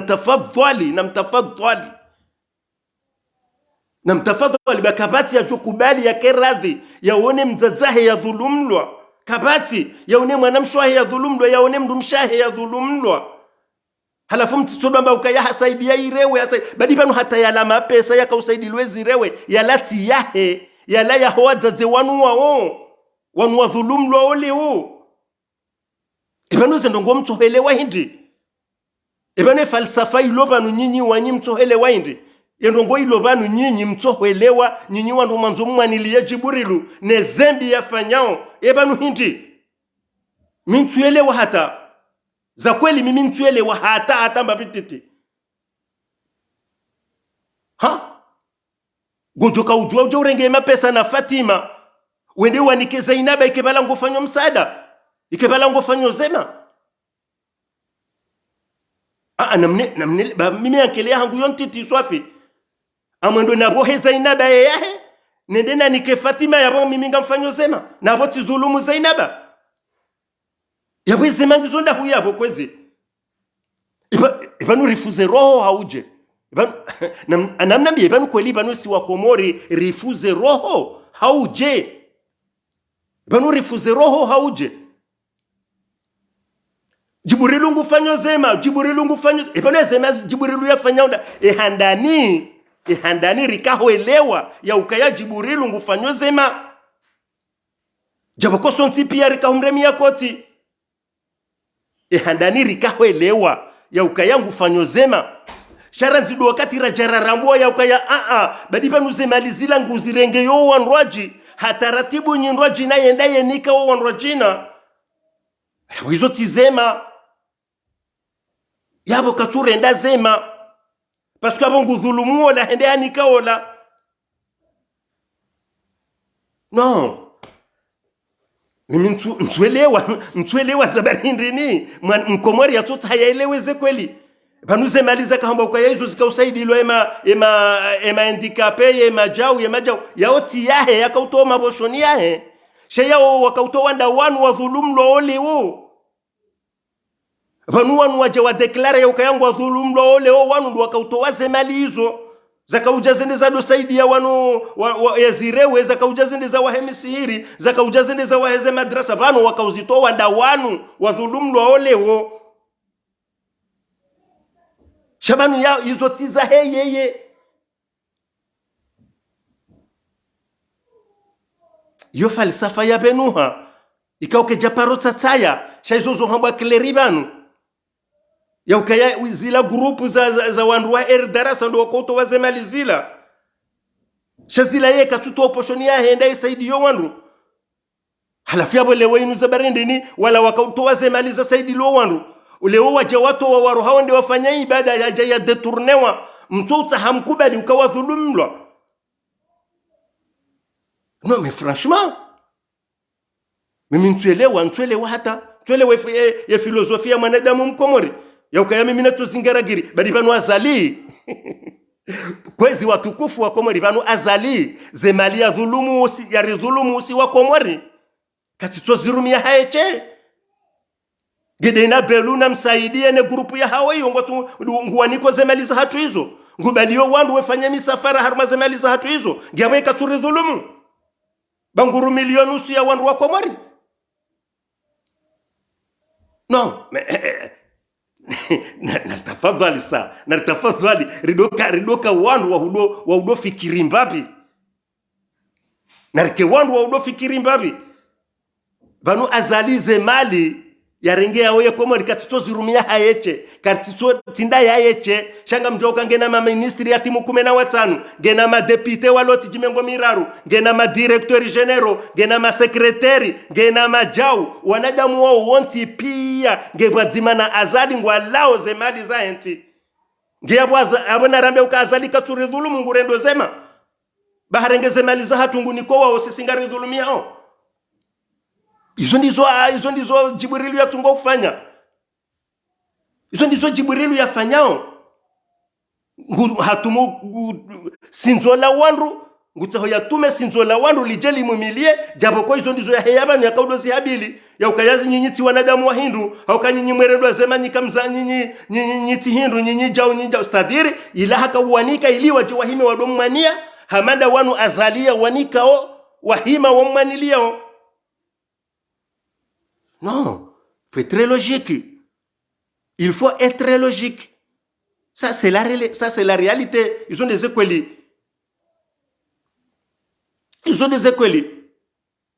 mtafadhali bakabati ya jukubali ya keradhi yaone mzazahe ya dhulumlwa kabati yaone mwanamshwahe ya dhulumlwa yaone mdumshahe ya dhulumlwa halafu mtsodo amba ukaya hasaidia irewe badi pano hata yala mapesa yakausaidiwe zirewe yalati yahe yala ya hoadzaze wanu wa dhulumlwa oleo ibano zendongo mtsohelewa hindi ibane falsafa ilobanu nyinyi wanyi mtsohelewa hindi yendongo ilobanu nyinyi mtsohelewa nyinyi wandu manzo mwaniliye Jibrilu ne zembi yafanyao ibanu hindi mintsuelewa hata za kweli mimi mtsuelewa hata mbapititi gojoka ujua urenge mapesa na Fatima wende wanike Zainaba ikebala ngofanywa msaada ikebala ngofanywa zema namne mimi ankelea hangu yontiti swafi amwendo na rohe Zainaba yahe nende na nike Fatima yabo mimi ngamfanywa zema na boti dhulumu Zainaba yabo zema ngizonda huyabo kwezi ibanu rifuze roho hauje anamnambia ibanu kweli ibanu si wakomori rifuze roho hauje ibanu rifuze roho hauje Jibrilu ngufanywa zema ibanu zema Jibrilu yafanya ehandani rikahoelewa ya ukaya Jibrilu ngufanywa zema jabako sonti pia rikahumremi yakoti ehandani rikahoelewa ya ukaya ngufanywa zema sharanzi do wakati rajararambo ya ukaya badi panu zema lizila nguzirenge yo wanrwaji hataratibu nyindwaji na yendaye nika wo wanrwajina hizo tizema yabo katurenda zema paske abo ngudhulumu la hende anika ola no mimi ntsuelewa zabarindini mkomori yatota hayaeleweze kweli banuze maliza kahamba ukaya hizo zikausaidilo ema handicapé majau yaoti yahe yakautoma boshoni yahe sheya wakautoa wanda wanu wa dhulumlo olewo Vanu wanu waje wa declare ya ukayangu wa dhulumu ole o wanu ndo wakautoa zemali hizo zakaujazende za dosaidi ya wanu ya zirewe zakaujazende za wahemisihiri zakaujazende za waheze madrasa vanu wakauzitoa nda wanu wa dhulumu ole ho shabanu ya hizo tiza heyeye yo falsafa ya benuha ikauke japaro tataya shaizozo hamba kleribanu ya ukaya zila grupu za wandu wa darasa ndo wakoto wazemali zila shazila ye katuto oposhoni ya henda isaidi yo wandu halafu yabo lewe inu zabarendini wala wakauto wazemali za saidi lo wandu ulewo waje watu wa waru hao ndio wafanya ibada ya detournewa mtota hamkubali ukawa dhulumlwa. Non mais franchement mimi ntuelewa hata tuelewe ya filosofia ya mwanadamu mkomori ya ukaya mimi natuzingaragiri bali vanu azali kwezi watukufu wa komori vanu azali zemali ya dhulumu usi ya ridhulumu usi wa komori kati tozirumia haeche gedena beluna msaidie ne grupu ya hawa hiyo ngotu nguaniko zemali za hatu hizo ngubaliyo wandu wefanya misafara harma zemali za hatu hizo ngiawe katuri dhulumu banguru milioni usi ya wandu wa komori. Non natafadhali sa natafadhali ridoka wandu wa udo fikiri mbabi narike wandu wa udo fikiri mbabi vanu azalize mali yarengea oye komori katito zirumia hayeche katito tinda yayeche shanga mjoka ngena ma ministri ya timu 15 ngena ma depute waloti jimengo miraru ngena ma directeur general ngena ma secretary ngena ma jau wanadamu wao wonti pia ngebwazima na azali ngwalao zemali za enti ngebwa abona rambe ukazali katuri dhulumu ngurendo zema baharengeze mali za hatungu niko wao sisingari dhulumia hao. Izo ndizo Jibrilu ya tungo kufanya. Izo ndizo Jibrilu ya fanyao. Hatumu sinzola wandu. Ngutaho ya tume sinzola wandu lijeli mumilie. Jaboko izo ndizo ya heyaba ni ya kaudozi habili. Ya ukayazi nyinyiti wanadamu wa hindu. Hauka nyinyi mwerendo wa zema nyikamza nyinyi hindu nyinyi jao stadiri. Ila haka uwanika ili waji wahime wadomu mania. Hamanda wanu azalia wanika o. Wahima wa mwanilia o. Non, faut être très logique. Il faut être très logique. Ça, c'est la réalité. Ils ont des écoles. Ils ont des écoles.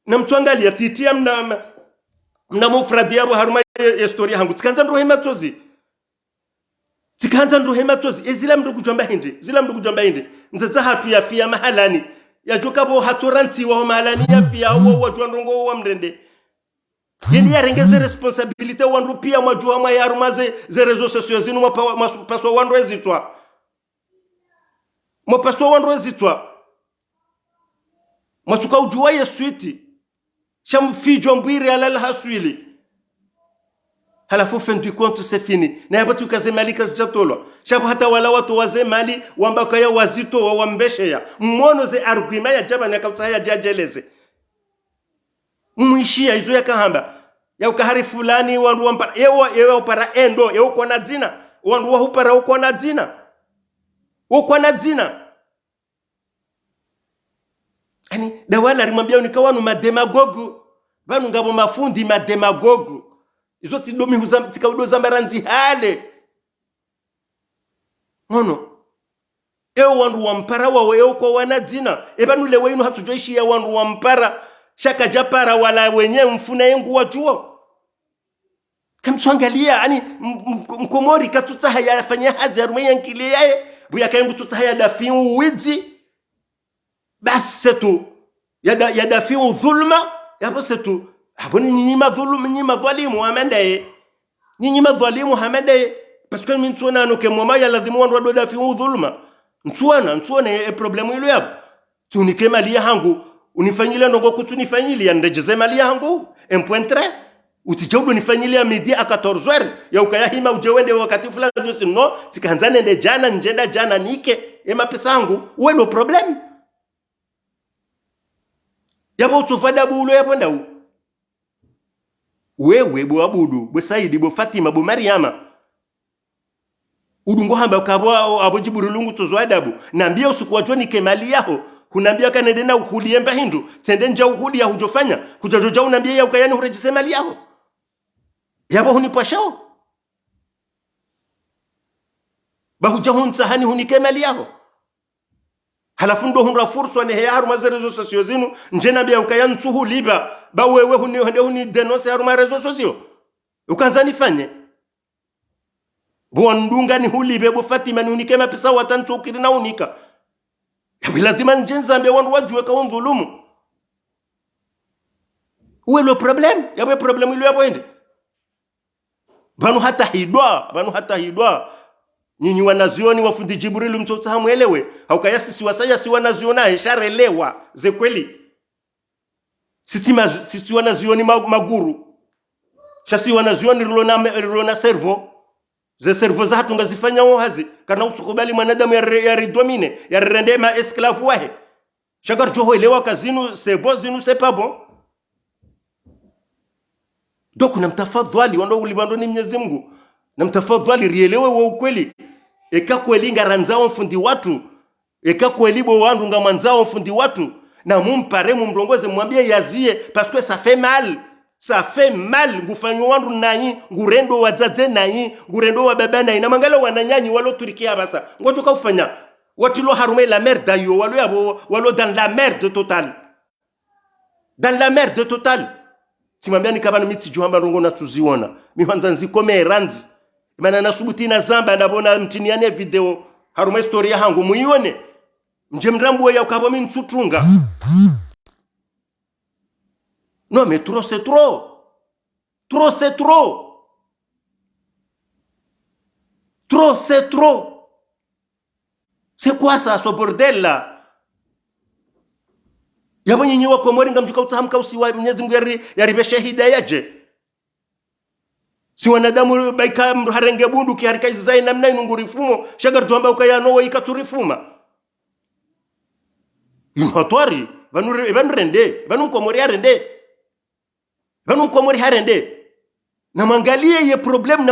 Namtuangalia titia mnamo fradiabu haruma historia hangu. Tikanta ndo hema tozi. Zila mndu kujamba hindi. Nzaza hatu ya fia mahalani. Ya jokabo hatu ranti wa mahalani ya fia watu androngo wa mrende. Yeni ya rengeze responsabilite wandu pia majua ma yarumaze ze rezo sosio zinu mapaso wandu ezitwa. Mapaso wandu ezitwa. Matuka ujua ye suiti. Shamfijo mbwiri alala haswili. Halafu fin du compte c'est fini. Na yabatu kaze mali kasijatolwa. Shabu hata wala watu waze mali wambaka ya wazito wa wambeshe ya. Mmono ze argument ya jaba na kauta ya jajeleze. Mwishia izo ya kahamba ya ukahari fulani wandu wampara yewa upara endo yewa kwa na dzina wandu wa upara ukwa na dzina ani dawala rimwambia unikawanu mademagogu vanu ngabo mafundi mademagogu izo tidomi tikaudoza maranzi hale ngono ewa wandu wampara wawe yewa kwa wana dzina ebanu lewe inu hatujoishi ya wandu wampara shaka japara wala wenye mfuna yengu wajuo. Kamtuangalia, ani mkomori katutaha ya fanya hazi ya rumaya nkili yae, buya kayengu tutaha ya dafiu uwidzi, basi setu, ya dafiu dhulma, yapo setu, hapo ni nyima dhulma, nyima dhalimu hamende, nyima dhalimu hamende, paskweni mintuona anuke mwama ya ladhimu wandu wadu dafiu dhulma, ntuona ya problemu ilu yapo, tunike mali ya hangu, unifanyilia ndongo kutunifanyilia ndejeze mali yangu empointre utijaudo nifanyilia midi a 14h ya ukayahima ujewende wakati fulani dosi no tikanzane nde jana njenda jana nike pesa yangu uwe no problem yabo utufada bulo yapo ndau wewe bo Abudu bo Saidi bo Fatima bo Mariama udungo hamba ukabo abo Jibrilu tozo adabu nambia usikuwa joni kemali yaho kunambia kanende na uhulie mba hindu tende nja uhuli ya hujofanya kujajoja unambia ya ukayani hurejise mali yaho yabo hunipashao bahuja hunsahani hunike mali yaho halafu ndo hunra furso ne haru mazerezo sosio zinu nje nambia ukayani tsuhu liba ba wewe huni denose haru marezo sosio ukanza nifanye Bondunga ni hulibe bo Fatima ni unike mapesa watantu ukiri na unika. Ya lazima njenza mbe wandu wajue ka dhulumu. Uwe lo problem, ya we problem ilo yapo ende. Banu hata hidwa. Nyinyi wanazioni wafundi Jibrilu mtota hamuelewe. Haukaya sisi wasaya si wanaziona esharelewa ze kweli. Sisi wanazioni maguru. Shasi wanazioni rilona servo. Ze servo za hatu ngazifanya wazi kana usukubali mwanadamu ya ridomine ya rende ma esclave wahe shagar joho elewa kazinu sebo zinu sepabo doku na mtafadhali wando ulibando ni Mwenyezi Mungu na mtafadhali rielewe wa ukweli eka kweli ngaranzao mfundi watu eka kweli bo wandu ngamanzao mfundi watu na mumpare mumrongoze mwambie yazie parce que ça fait mal ngufanyo wandu nanyi ngurendo wazaze nanyi ngurendo wa baba nanyi na mangala wananyanyi walo turikia basa ngoto ka ufanya watilo harume la merde yo walo yabo walo dans la merde totale simambia nikabana miti johamba rongo na tuziona mihanza nzikome ranzi maana nasubuti na zamba ndabona mtiniane video harume story yangu muione nje mrambo ya ukabo mimi nsutunga. Non mais trop c'est trop. Trop c'est trop. Trop c'est trop. C'est quoi ça ce bordel là? Yabo nyinyi wako mori ngamjuka utahamka usiwa Mwenyezi Mungu yaribeshe hidayah je. Si wanadamu baika harenge bundu kiharika izai namna inungurifumo shagar jomba ukayano wa ikaturifuma. Inhatwari banu rende banu komori arende. Banu komori harende na mangalie ye problem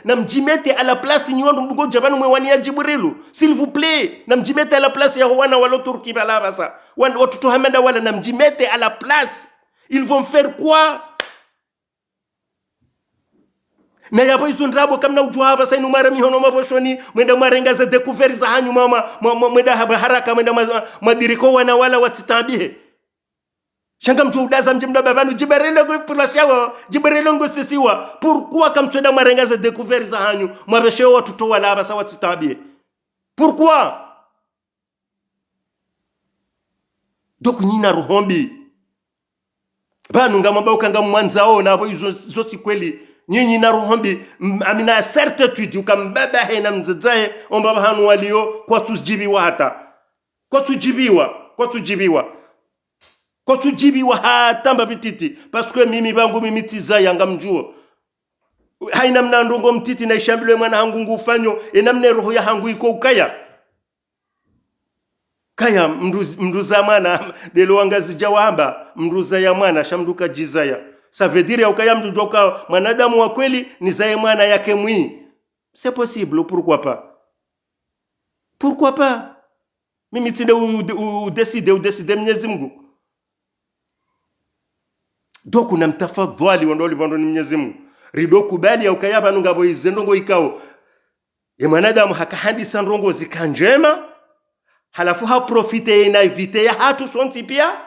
na mjimete à la place nyondo mbugo jabanu mwani ya Jibrilu s'il vous plaît na mjimete à la place ya wana walo turki bala basa watoto hamenda wala na mjimete à la place ils vont faire quoi na yabo izundrabo kamna ujwa basa inu mara mihono maboshoni mwenda marenga za découvert za hanyu mama mwenda haraka mwenda madiriko wana wala watitambihe shanga mtu udaza mjimda babanu Jibrilo kupulashawa Jibrilo ngosisiwa pourquoi kamtwenda marengaza découvert za hanyu mwabeshewa watoto wala basa watitabie pourquoi donc nyina ruhombi banu ngamaba ukanga mwanzao na abo izo zoti kweli nyinyi na ruhombi amina certitude ukambaba hena mzazae ombaba hanu walio kwa tujibiwa hata kwa tujibiwa hata mbabititi parce que mimi bangu mimi tiza yanga mjuo haina mnandongo mtiti na ishambile mwana hangu ngufanyo enamne roho ya hangu iko ukaya kaya mnduza mwana delo wangazi jawamba mnduza ya mwana shamduka jizaya ça veut dire ukaya mdudoka mwanadamu wa kweli ni zaye mwana yake mwi c'est possible pourquoi pas mimi tinde u décider Mwenyezi Mungu. Donc unamtafadhali wandoli ni Mwenyezi Mungu rido kubali ya ukayaba nungabo izendongo ikao ya mwanadamu hakahandi rongo zikanjema halafu ha profite na evite ya hatu sonti pia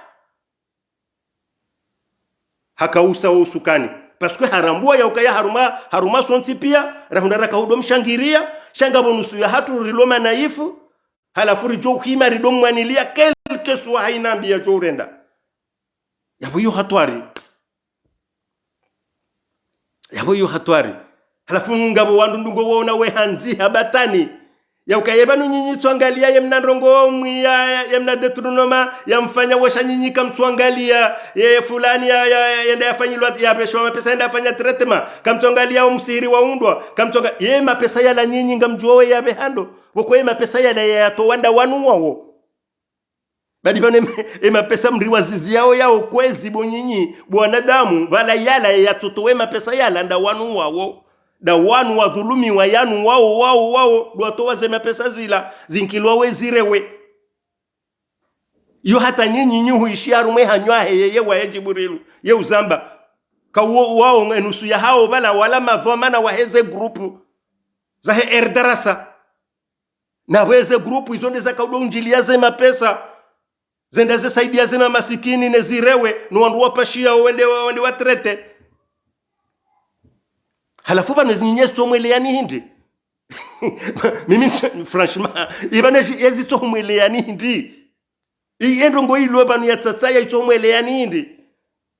hakausa usukani parce que harambua ya ukaya haruma sonti pia rahundara kahudo mshangiria shanga bonusu ya hatu riloma naifu halafu rijo hima rido mwanilia quelque soit hainambia jo urenda yabo yo hatwari halafu ngabo wandu ndungo wona we hanzi habatani ya ukayeba nyinyi tuangalia ye mnandongo mwiya ya mna detronoma ya mfanya washa nyinyi kamtuangalia ye fulani ya yenda yafanyilwa ya pesho mapesa yenda afanya treatment kamtuangalia umsiri waundwa kamtuanga ye mapesa yala nyinyi ngamjuowe ya behando woko ye mapesa yala ya to wanda wanu wao badi bane mapesa mri wazizi yao kwezi bonyinyi bwanadamu bala yala yatotowe mapesa yala nda wanu wao da wanu wa dhulumi wa yanu wao dwatowa ze mapesa zila zinkilwa wezirewe yo hata nyinyi huishi arume hanywa yeye wa Jibrilu ye uzamba ka wao enusu ya hao bala wala madhamana wa heze grupu za he erdarasa na weze grupu izo ndeza kaudonjilia ze mapesa zenda ze saidia ze masikini nezirewe no wandu wapashia wende watrete halafu bana zinyeso mweleani hindi mimi franchement ibana yezi to mweleani hindi iendo ngo ilo banu ya tsatsaya ito mweleani hindi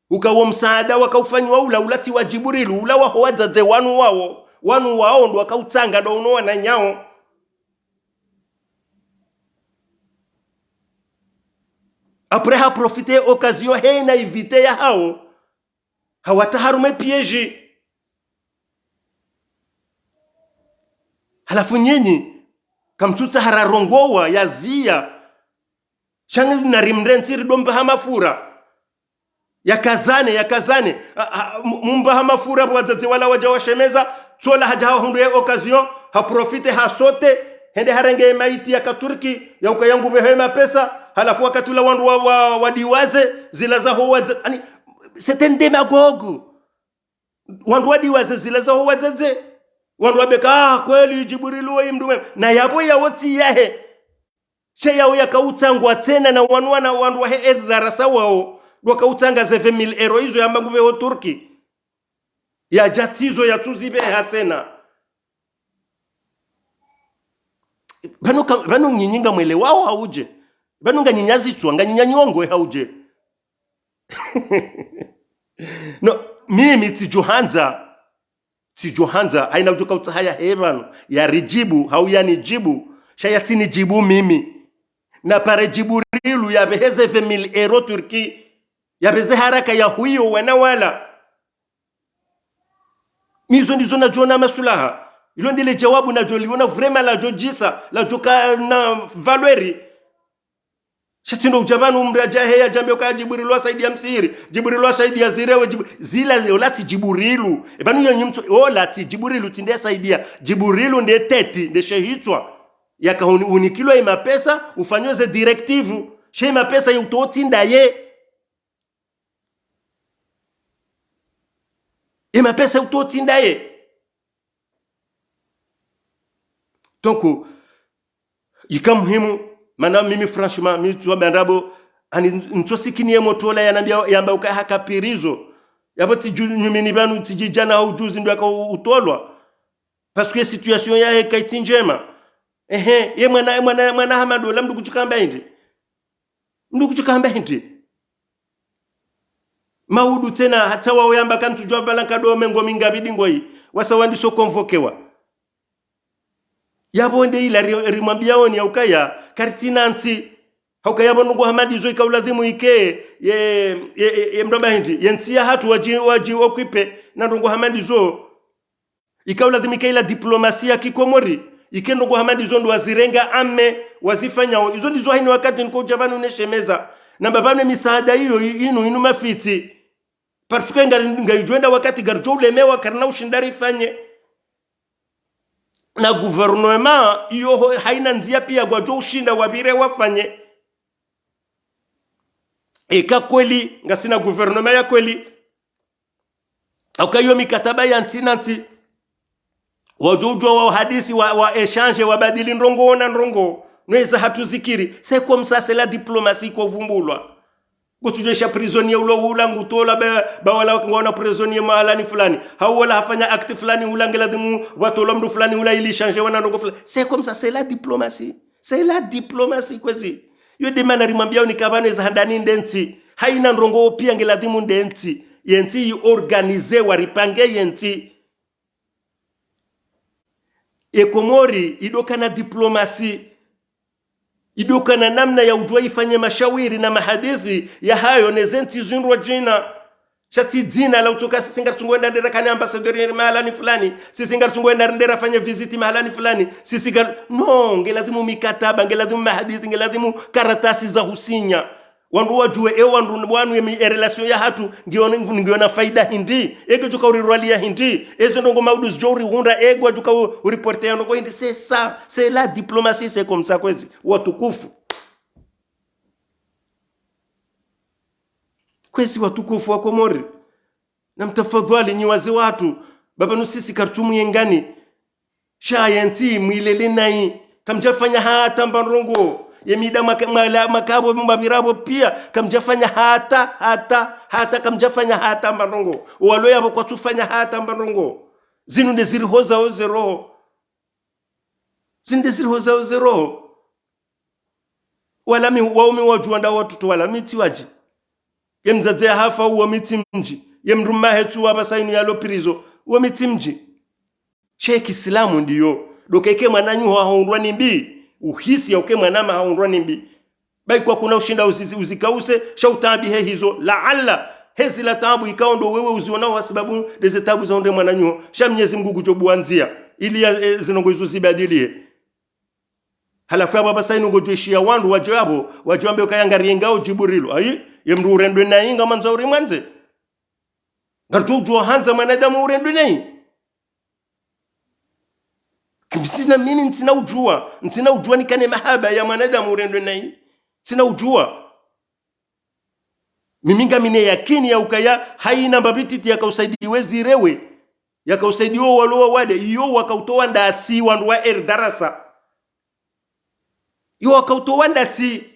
ukawo msaada wakaufanywa ulati wa Jibrilu ula wa howadze wanu wao ndo wakautanga ndo unoona nyao après ha profiter occasion he na invite ya hao hawataharume piège halafu nyinyi kamtuta hararongowa yazia changi na rimrensiri domba hamafura yakazane mumba hamafura bwazazi wala waja washemeza tsola haja hunduye occasion ha profite ha sote hende harenge maiti ya katurki ya ukayangu behema pesa halafu wakatula wandu wadiwaze zila za howaze ani c'est un démagogue wandu wadiwaze zila za howaze wandu wabeka kweli Jibrilu wa mdume na yabo ya woti yahe che yao yakautangwa tena na wandu wa edharasa wao wakautanga 7000 euro hizo ya manguve wa Turki ya jatizo ya tuzibe hatena bano nyinyinga mwele wao hauje bano nganyanyazi tswa nganyanyongwe hauje no mimi tijohanza haina ujuka utahaya hebano ya rijibu hau yani jibu shayatini jibu mimi na pare Jibrilu ya beheze 2000 euro Turki ya beze haraka ya huyo wana wala mizo ndizo na jona masulaha ilo ndile jawabu na joliona vraiment la jojisa la joka na valeri shatindo ujabanu umraja heya jambo ka Jibrilu asaidia msiri Jibrilu asaidia zirewe zila olati Jibrilu ebanu yo nyumto olati Jibrilu tinde asaidia Jibrilu ndiye teti ndiye shehitwa yakaunikilo ya mapesa ufanyoze directive she mapesa yutotinda ye mapesa yutotinda ye donc ikamuhimu mana mimi franchement mimi tuwa bandabo ani ntosikinie motola yanambia yamba ukahakapirizo yaboti nyumini banu tijijana au juzi ndo akautolwa parce que situation ya kaiti njema ye mwana hamadola mndu kuchikamba hindi maudu tena hata wao yamba kantu jwa balanka dome ngomi ngabidi ngoi wasawandiso konvokewa yabonde ila rimwambia oni aukaya kartinanti haukaya bongo hamadizo ikauladhimu ike ye mdoba hindi yentia hatu waji okwipe na ndongo hamadizo ikauladhimu ila diplomasia kikomori ikendo kwa hamadi zondo wazirenga ame wazifanya izo ndizo haini wakati niko jabanu neshemeza na babane misaada hiyo inu mafiti parce que ngaijwenda wakati garjo ulemewa karna ushindari fanye na gouvernement hiyo haina nzia pia kwa jo ushinda wabire wafanye eka kweli ngasina gouvernement ya kweli aukayo mikataba ya ntinanti wajujwa wa hadisi wa échange wabadili ndongo na ndongo nweza hatuzikiri c'est comme ça c'est la diplomatie ko vumbulwa kutujesha prisonnier ulo ulangu tola ba wala ngona prisonnier mahalani fulani hau wala hafanya acte fulani ulangela dimu watola mdu fulani ula ili changer wana ndongo fulani c'est comme ça c'est la diplomatie kwezi yo demana rimwambia unikabane za handani ndenti haina ndongo pia ngela dimu ndenti yenti organize waripange yenti Ekomori idoka na diplomasi idoka na namna ya udwa ifanye mashawiri na mahadithi ya hayo nezenti zinrwa jina shati dzina la utoka sisi ngar tungoenda ndera kani ambassador mahalani fulani, sisi ngar tungoenda ndera fanya visit mahalani fulani, sisi no, ngelazimu mikataba, ngelazimu mahadithi, ngelazimu karatasi za husinya. Wandu wajue wandu wanu ya relation ya hatu ngiona faida hindi ege juka urirwalia hindi ezo ndongo maudus jori hunda ege juka uriporte ya ndongo hindi. C'est ça, c'est la diplomatie, c'est comme ça kwezi watukufu. Kwezi watukufu wa Komori, na mtafadhali nyi wazee watu baba nusisi karchumu yengani shayanti mwilele nai kamjafanya hata mbarongo yemida makabo mbabirabo pia kamjafanya hata kamjafanya hata mbarongo waloya abo kwa tufanya hata mbarongo zinu ndeziri hoza ozero zindeziri hoza ozero wala mi waumi wajuanda watu wala miti waji yemzaze hafa uwa miti mji yemruma hetu wabasainu yalo prizo uwa miti mji Sheikh Islamu ndiyo dokeke mwananyu haondwa nimbi uhisi ya uke mwanama haondwa nimbi bai kwa kuna ushinda uzikause shautabihe hizo laalla hezi la tabu ikawa ndo wewe uzionao kwa sababu leze tabu za onde mwananyu sha Mwenyezi Mungu kujobuanzia ili zinongo hizo zibadilie. Halafu ya baba sainu ngojeshia wandu wajabo wajambe ukayangari ngao Jibrilu ayi yemru urendwe na inga manza uri manze ngarjojo hanza mwanadamu urendwe nayi kimsina mimi ntina ujua nikane mahaba ya mwanadamu urendwe nayi sina ujua miminga mine yakini ya ukaya haina mbabititi yakausaidiwe zirewe yakausaidiwa walowa wade iyo wakautoa ndasi wandu wa darasa iyo wakautoa ndasi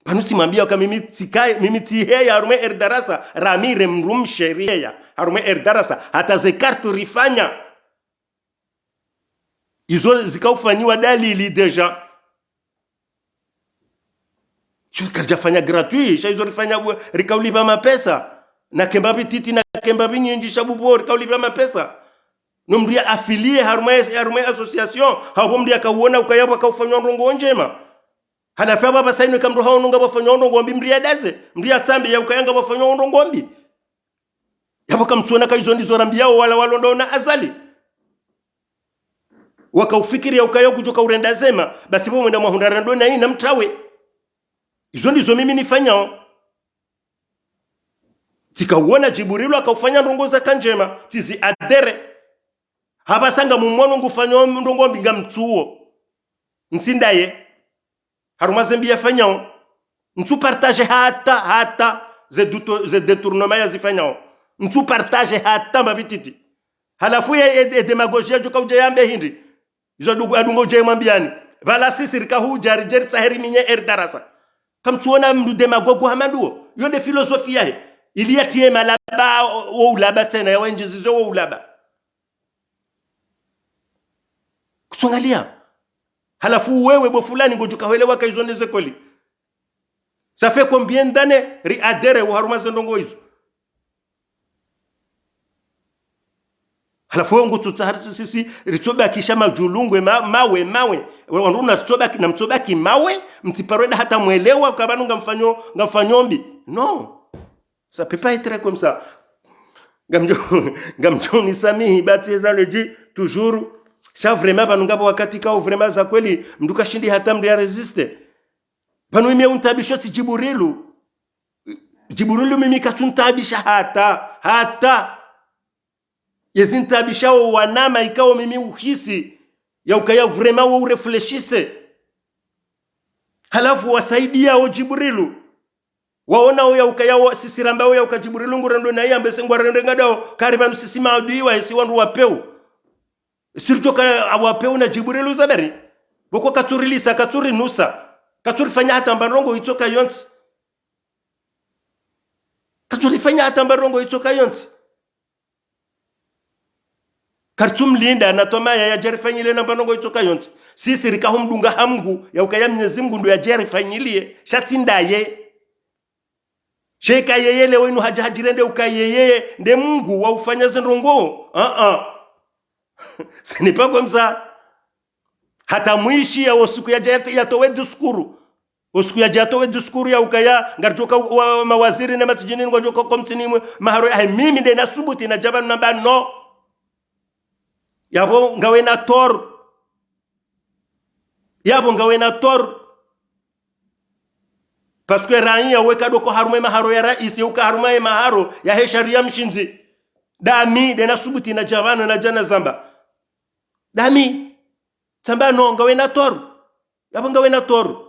panuti mambia waka mimi tiheya harume darasa ramire mrum sheria harume darasa hata zekartu rifanya izo zikaufanyiwa dalili deja karjafanya gratuit sha izo rifanya rikaulipa mapesa na kembabi titi na kembabi nyinji shabubo rikaulipa mapesa no mria affilié harume association hapo mria kauona ukayabo kaufanywa ndongo njema halafu baba sainu kamro haononga bafanywa ndongo mbi mria daze mria tsambe ya ukayanga bafanywa ndongo mbi yabo kamtsuona kaizo ndizo rambiao wala walondo na azali wakaufikiri ya ukayo kujoka urenda zema basi bo mwenda mwahunda rando na ina mtawe izo ndizo mimi nifanyao tikauona Jibrilu akaufanya ndongo za kanjema tizi adere haba sanga mumwono ngufanywa ndongo mbinga mtuo nsindaye haruma zembi yafanyao ntu partage hata ze détournement yazifanyao ntu partage hata mabititi halafu ya demagogia joka ujayambe hindi izo adungo uje mwambiani bala sisi rikahuja rijeri saheri minye darasa kamtuona mdu demagogo hamanduo yonde filosofia he iliyatie malaba wo ulaba tena ya wenjizizo wo ulaba kutongalia halafu wewe bo fulani ngojuka welewa kaizondeze koli ça fait combien d'années ri adere wo haruma zendongo hizo halafu ngo tutahari sisi ritoba kisha majulungwe mawe wandu na mtobaki mawe mtiparwenda hata mwelewa kabanu ngamfanyombi no ça peut pas être comme ça gamjo ni samihi bati za leji toujours cha vraiment banungabo wakati kao vraiment za kweli mduka shindi hata mdia resiste banu mimi untabisho ti Jibrilu mimi katuntabisha hata yezintabishao wanama ikao mimi uhisi ya ukaya vraiment wa urefleshise halafu wasaidia o Jibrilu waona ya ukaya sisi ramba ya ukajibrilu ngurendo na yambe sengwa rende ngadao kariba sisi maadui wa isi wandu wapeu surtout ka awapeu na Jibrilu zaberi boko katurilisa katuri nusa katuri fanya hata mbarongo itoka yonti katuri fanya hata mbarongo itoka yonti kartum linda na toma ya jerifanyile na mbarongo itoka yonti sisi rikahumdunga hamgu ya ukaya Mwenyezi Mungu ndo ya jerifanyilie shatindaye sheka yeye leo inu hajirende ukayeye nde Mungu wa ufanya zendongo sini pa komsa hata mwishi ya siku ya towe diskuru Osku ya jato we diskuru ya ukaya ngarjoka wa mawaziri na masijini ngojoka komtini maharo ya mimi nde nasubuti na jabanu namba no. Yabo ngawe na tor. Yabo ngawe na tor. Parce que raia weka doko harume maharo ya raisi uka harume maharo ya he sharia mshinzi. Dami nde nasubuti na jabanu na jana zamba. Dami samba no ngawe na tor. Yabo ngawe na tor.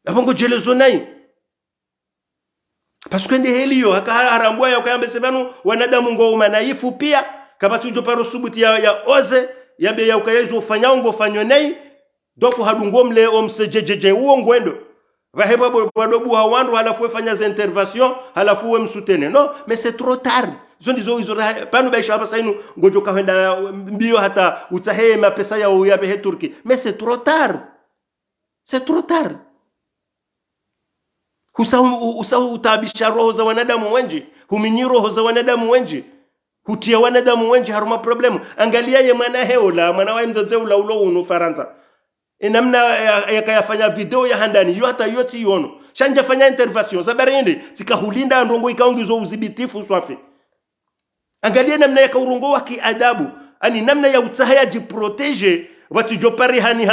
Abongo jelezo nai. Parce que ndi helio haka harambua ya ukayambe sebanu wanadamu ngo manaifu pia kabati ujo paro subuti ya oze yambe ya ukayezo ufanya ngo fanyo nai doko hadungo mle omsejejeje uo ngwendo vaheba bodobu hawandu halafu fanya za intervention halafu we msutene no mais c'est trop tard zondi zo panu baisha hapa sainu ngojo kahenda mbio hata utahe mapesa ya uyabe he Turki mais c'est trop tard Husau utabisha roho za wanadamu wengi, huminyi roho za wanadamu wengi, hutia wanadamu wengi haruma problemu. Angalia ye mwana heola, mwana wa mzaze ula ulo unu Faransa. Namna yakayafanya video ya handani, yu hata yoti yono. Shanja fanya intervention, zabari hindi, tika hulinda ndongo ikaungizo uzibitifu swafi. Angalia namna yakaurungo waki adabu, ani namna ya utahaya jiproteje, wati jopari hani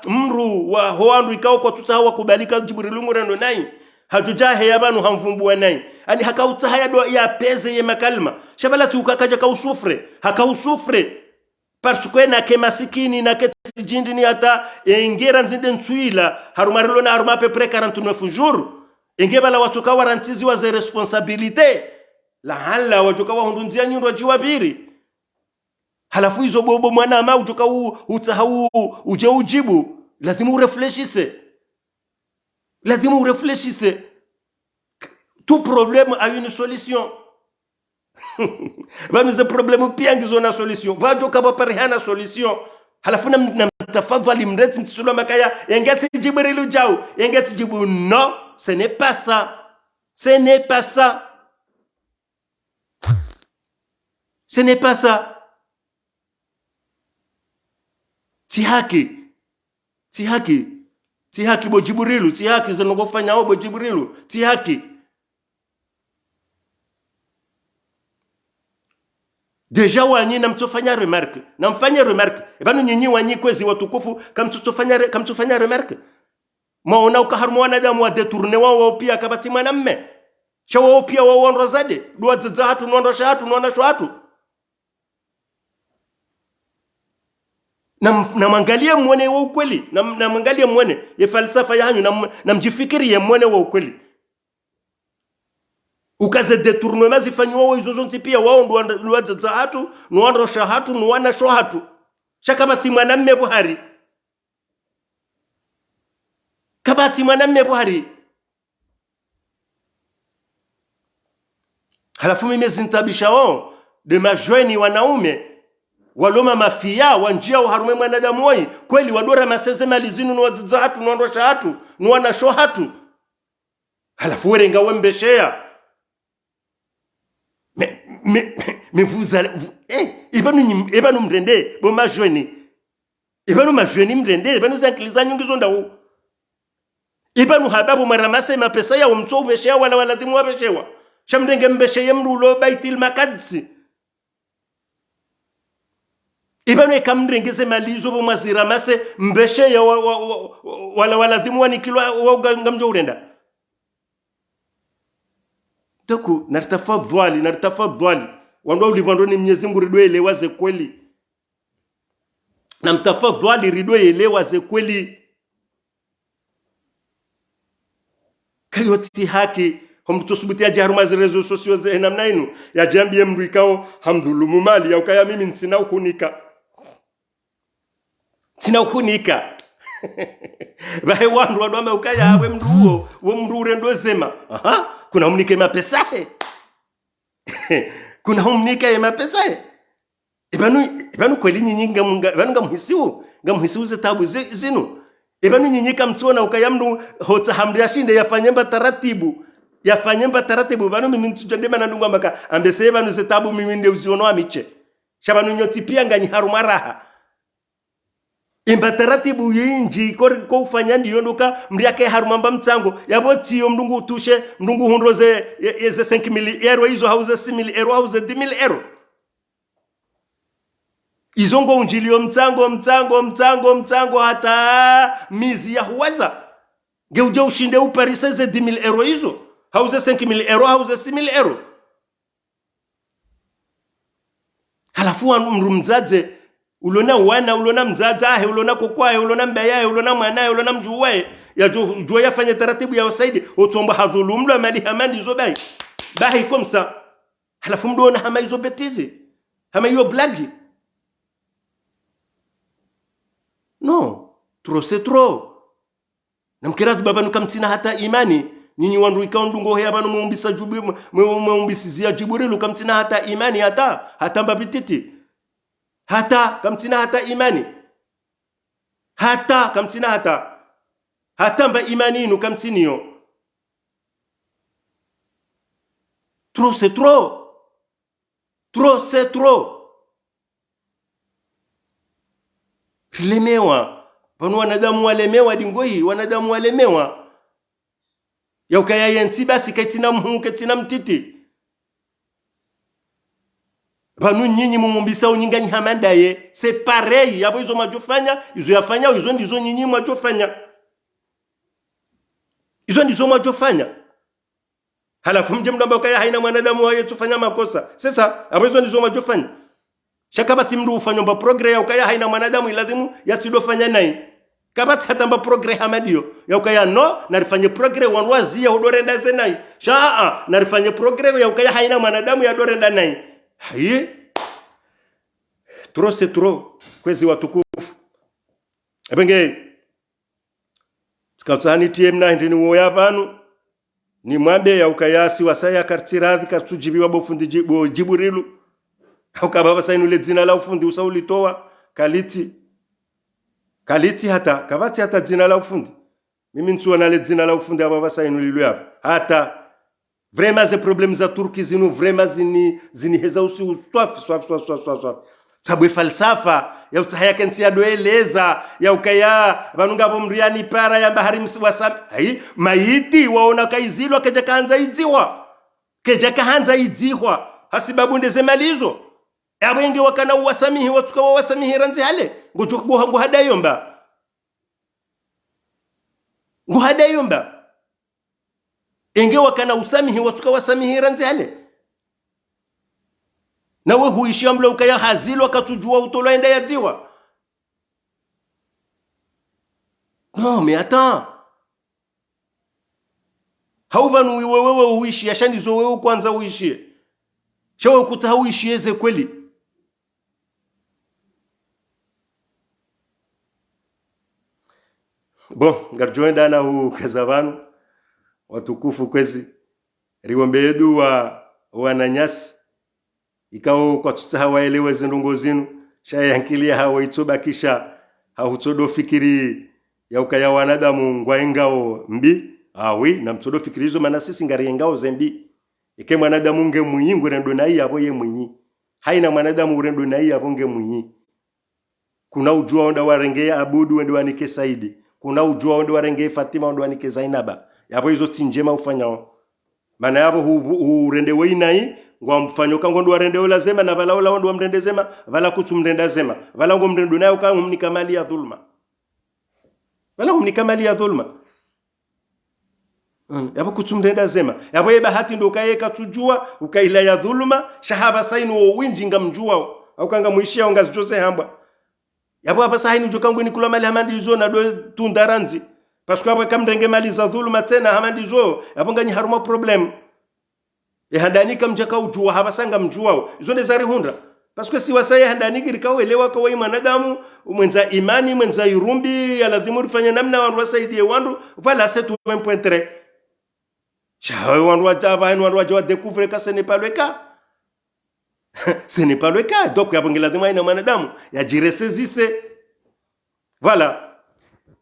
mru wa hoandu ikao kwa tutahawa kubalika jiburilungu rendo nai. Hajujahe yabanu hamfumbuwa nai. Ani hakautaha ya peze ye makalma. Shabalati ukakaja kausufre. Hakausufre. Parsukwe na ke masikini na ke tijindi ni hata ingera nzinde ntuila. Harumarilo na harumape pre 49 jours. Ingebala watuka warantizi wa ze responsabilite. La hala wajuka wa hundunzia nyundu wa jiwabiri. Halafu hizo bobo mwana ama ujuka utaha uje ujibu. Lazimu urefleshise. Lazima urefleshise. Tout problème a une solution. Bami ze problème pia ngizo na solution. Bajo kaba parihana solution. Halafu na tafadhali mreti mtisulu makaya yengeti Jibrilu jao. Yengeti jibu non, ce n'est pas ça. Ce n'est pas ça. Ce n'est pas ça. Si haki bo Jibrilu, si haki zinogofanya obo Jibrilu, si haki. Deja wanyi na mtofanya remarque. Na mfanya remarque. Ebanu nyinyi wanyi kwezi watukufu kamtofanya remarque. Maona ukaharmu wanadamu wa detourne wao pia kabati mwanamme. Shawo pia wao nrozade. Dua za hatu nuondosha hatu nuondosha hatu. Na mangalia mwene wa ukweli. Na mangalia mwene ya falsafa ya hanyu. Na mjifikiri ya mwene wa ukweli. Ukaze detournement zifanywa wao izo zonti pia wao nduwa za hatu nuondosha hatu nuwana sho hatu. Shakabati mwanamme Buhari. Kabati mwanamme Buhari. Halafu mimi zintabisha wao de majoeni wanaume waloma mafia wanjia uharume mwanadamu wai kweli wadora maseze malizinu nuwaziza hatu nuondosha hatu nuwana sho hatu. Halafu werenga wembeshea mais vous allez ibanu mrende bo majoeni ibanu majoeni mrende ibanu zankiliza nyungizo ndawo ibanu hababu maramase mapesa ya umtso ubeshea wala waladimu wabeshewa shamdenge mbesheye mrulo baitil makadsi ibanu ekamrengeze malizo bo maziramase mbesheye wala waladimu wanikilwa ngamjo urenda. Toku nartafadhali wandwa ulibando ni Mwenyezi Mungu ridwe elewa ze kweli. Na mtafadhali ridwe elewa ze kweli. Kayoti haki humtusubutia jaruma ze rezo sosio ze namna inu ya jambi mru ikao hamdhulumu mali ya ukaya mimi ntina ukunika. Bahe wandu wadwame ukaya hawe mruo wo mrure ndo sema kuna umnike mapesa kuna umnike mapesa ibanu kweli nyinyi ngamuhisiu ze tabu zinu ibanu nyinyi kamtsona ukayamdu hota hamri ashinde yafanyemba taratibu banu mimi ntujende manandungu ambaka ambese banu ze tabu mimi nde usiono amiche shabanu nyoti pia nganyi harumaraha imba taratibu yinji ko ufanya ndiyo nduka mriake harumamba mtsango yabo tiyo mndungu utushe mndungu hundoze yeze 5,000 euro hizo hauze 6,000 euro hauze 10,000 euro izongo unjilio mtsango hata mizi ya huwaza geuje ushinde uparise ze 10,000 euro hizo hauze 5,000 euro hauze 6,000 euro halafu mrumzaze ulona wana ulona mzazahe ulona kokwae ulona mbayae ulona mwanae ulona mjuwae ya jua yafanya taratibu ya wasaidi otomba hadhulumlo mali hamandi zo bahi komsa halafu mdona hama hizo betizi hama hiyo blagi no trop c'est trop namkirathi baba nukamtsina hata imani nyinyi wandu ikaundungo he abanu muumbisa jubu muumbisizia jiburilu kamtsina hata imani hata mbabititi hata kamtina hata imani hata kamtina hata mba imani inu kamtiniyo trop c'est trop lemewa panu wanadamu walemewa dingoi wanadamu walemewa yaukaya yenti basi kaitina mhuke tina mtiti panu nyinyi mumumbisa unyingani hamanda ye c'est pareil yabo izo majofanya izo yafanya izo ndizo nyinyi majofanya izo ndizo majofanya halafu mje mdamba kaya haina mwanadamu waye tufanya makosa sasa yabo izo ndizo majofanya shakabati mdu ufanya mba progress ya ukaya haina mwanadamu ilazimu yatidofanya nai kabati hata mba progress hamadio ya ukaya no narifanye progress wanwazia udorenda zenai shaa narifanye progress ya ukaya haina mwanadamu ya dorenda nai haye trop c'est trop kwezi watukufu ebenge tikatsani tiemna ndini woya panu ni mwambe ya ukayasi wasaya kartiradhi katujibiwa bofundi jiburilu ukababa sainu le dzina la ufundi usaulitoa kaliti hata kabati hata dzina la ufundi mimi ntuona le dzina la ufundi ababa sainu lilu hapa hata vraiment ces problèmes za turki zinu vraiment zini heza usi swaf sabwe falsafa ya utahaya kensi ya doeleza ya ukaya banunga bo mriani para ya bahari msiwasam hai maiti waona kaizilwa keja kaanza idziwa hasibabu ndeze malizo abenge wakana uwasamihi watuka wasamihi ranzi hale ngo hadayomba enge wakana usamihi watuka wasamihi ranzi hale nawe huishia mlo ukaya hazilo akatujua utolo enda yatiwa no me ata haubanu wewe huishi ashanizo wewe kwanza uishie shawe kuta huishieze kweli bon garjoenda na hu kazavanu watukufu kwezi riwombe yedu wa wananyasi ikao kwa tutaha waelewe zindungo zinu shayankilia hawa itsobakisha hautodo fikiri ya ukaya wanadamu ngwaengao mbi awi na mtodo fikiri hizo maana sisi ngariengao zembi ike mwanadamu nge mwinyi ngurendo na iya boye mwinyi haina mwanadamu ngurendo na iya bonge mwinyi kuna ujua onda warengea abudu wende wanike Saidi kuna ujua onda warengea Fatima onda wanike Zainaba yabo hizo tinjema ufanyao maana yabo urende weinai ngwa mfanyo kango ndo warende ola zema na vala ola ndo mrende zema vala kutumrenda zema vala ngo mrendo nayo kango mnikamali ya dhulma vala mnikamali ya dhulma yabo kutumrenda zema yabo ye bahati ndo kayeka tujua ukaila ya dhulma shahaba sainu wo winji ngamjua au kanga muishia ongazi jose hamba yabo hapa saini jo kango ni kula mali hamandi zo na do tundaranzi parce que kamrenge mali za dhulma tena hamandi zo yabo ngani haruma problem handanika mjaka ujua habasanga mjuao izo ndezari hunda parce que si wasaya handaniki rikawelewa kwa mwanadamu mwenza imani mwenza irumbi aladhimu rifanya namna wandu wasaidie wandu voilà c'est tout un point très chawe wandu wajawa découvrir que ce n'est pas le cas ce n'est pas le cas donc yabongela dhima ina mwanadamu yajiresezise voilà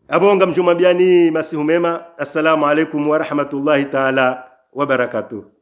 abonga mjumambiani masihu mema assalamu alaikum wa rahmatullahi ta'ala wa barakatuh.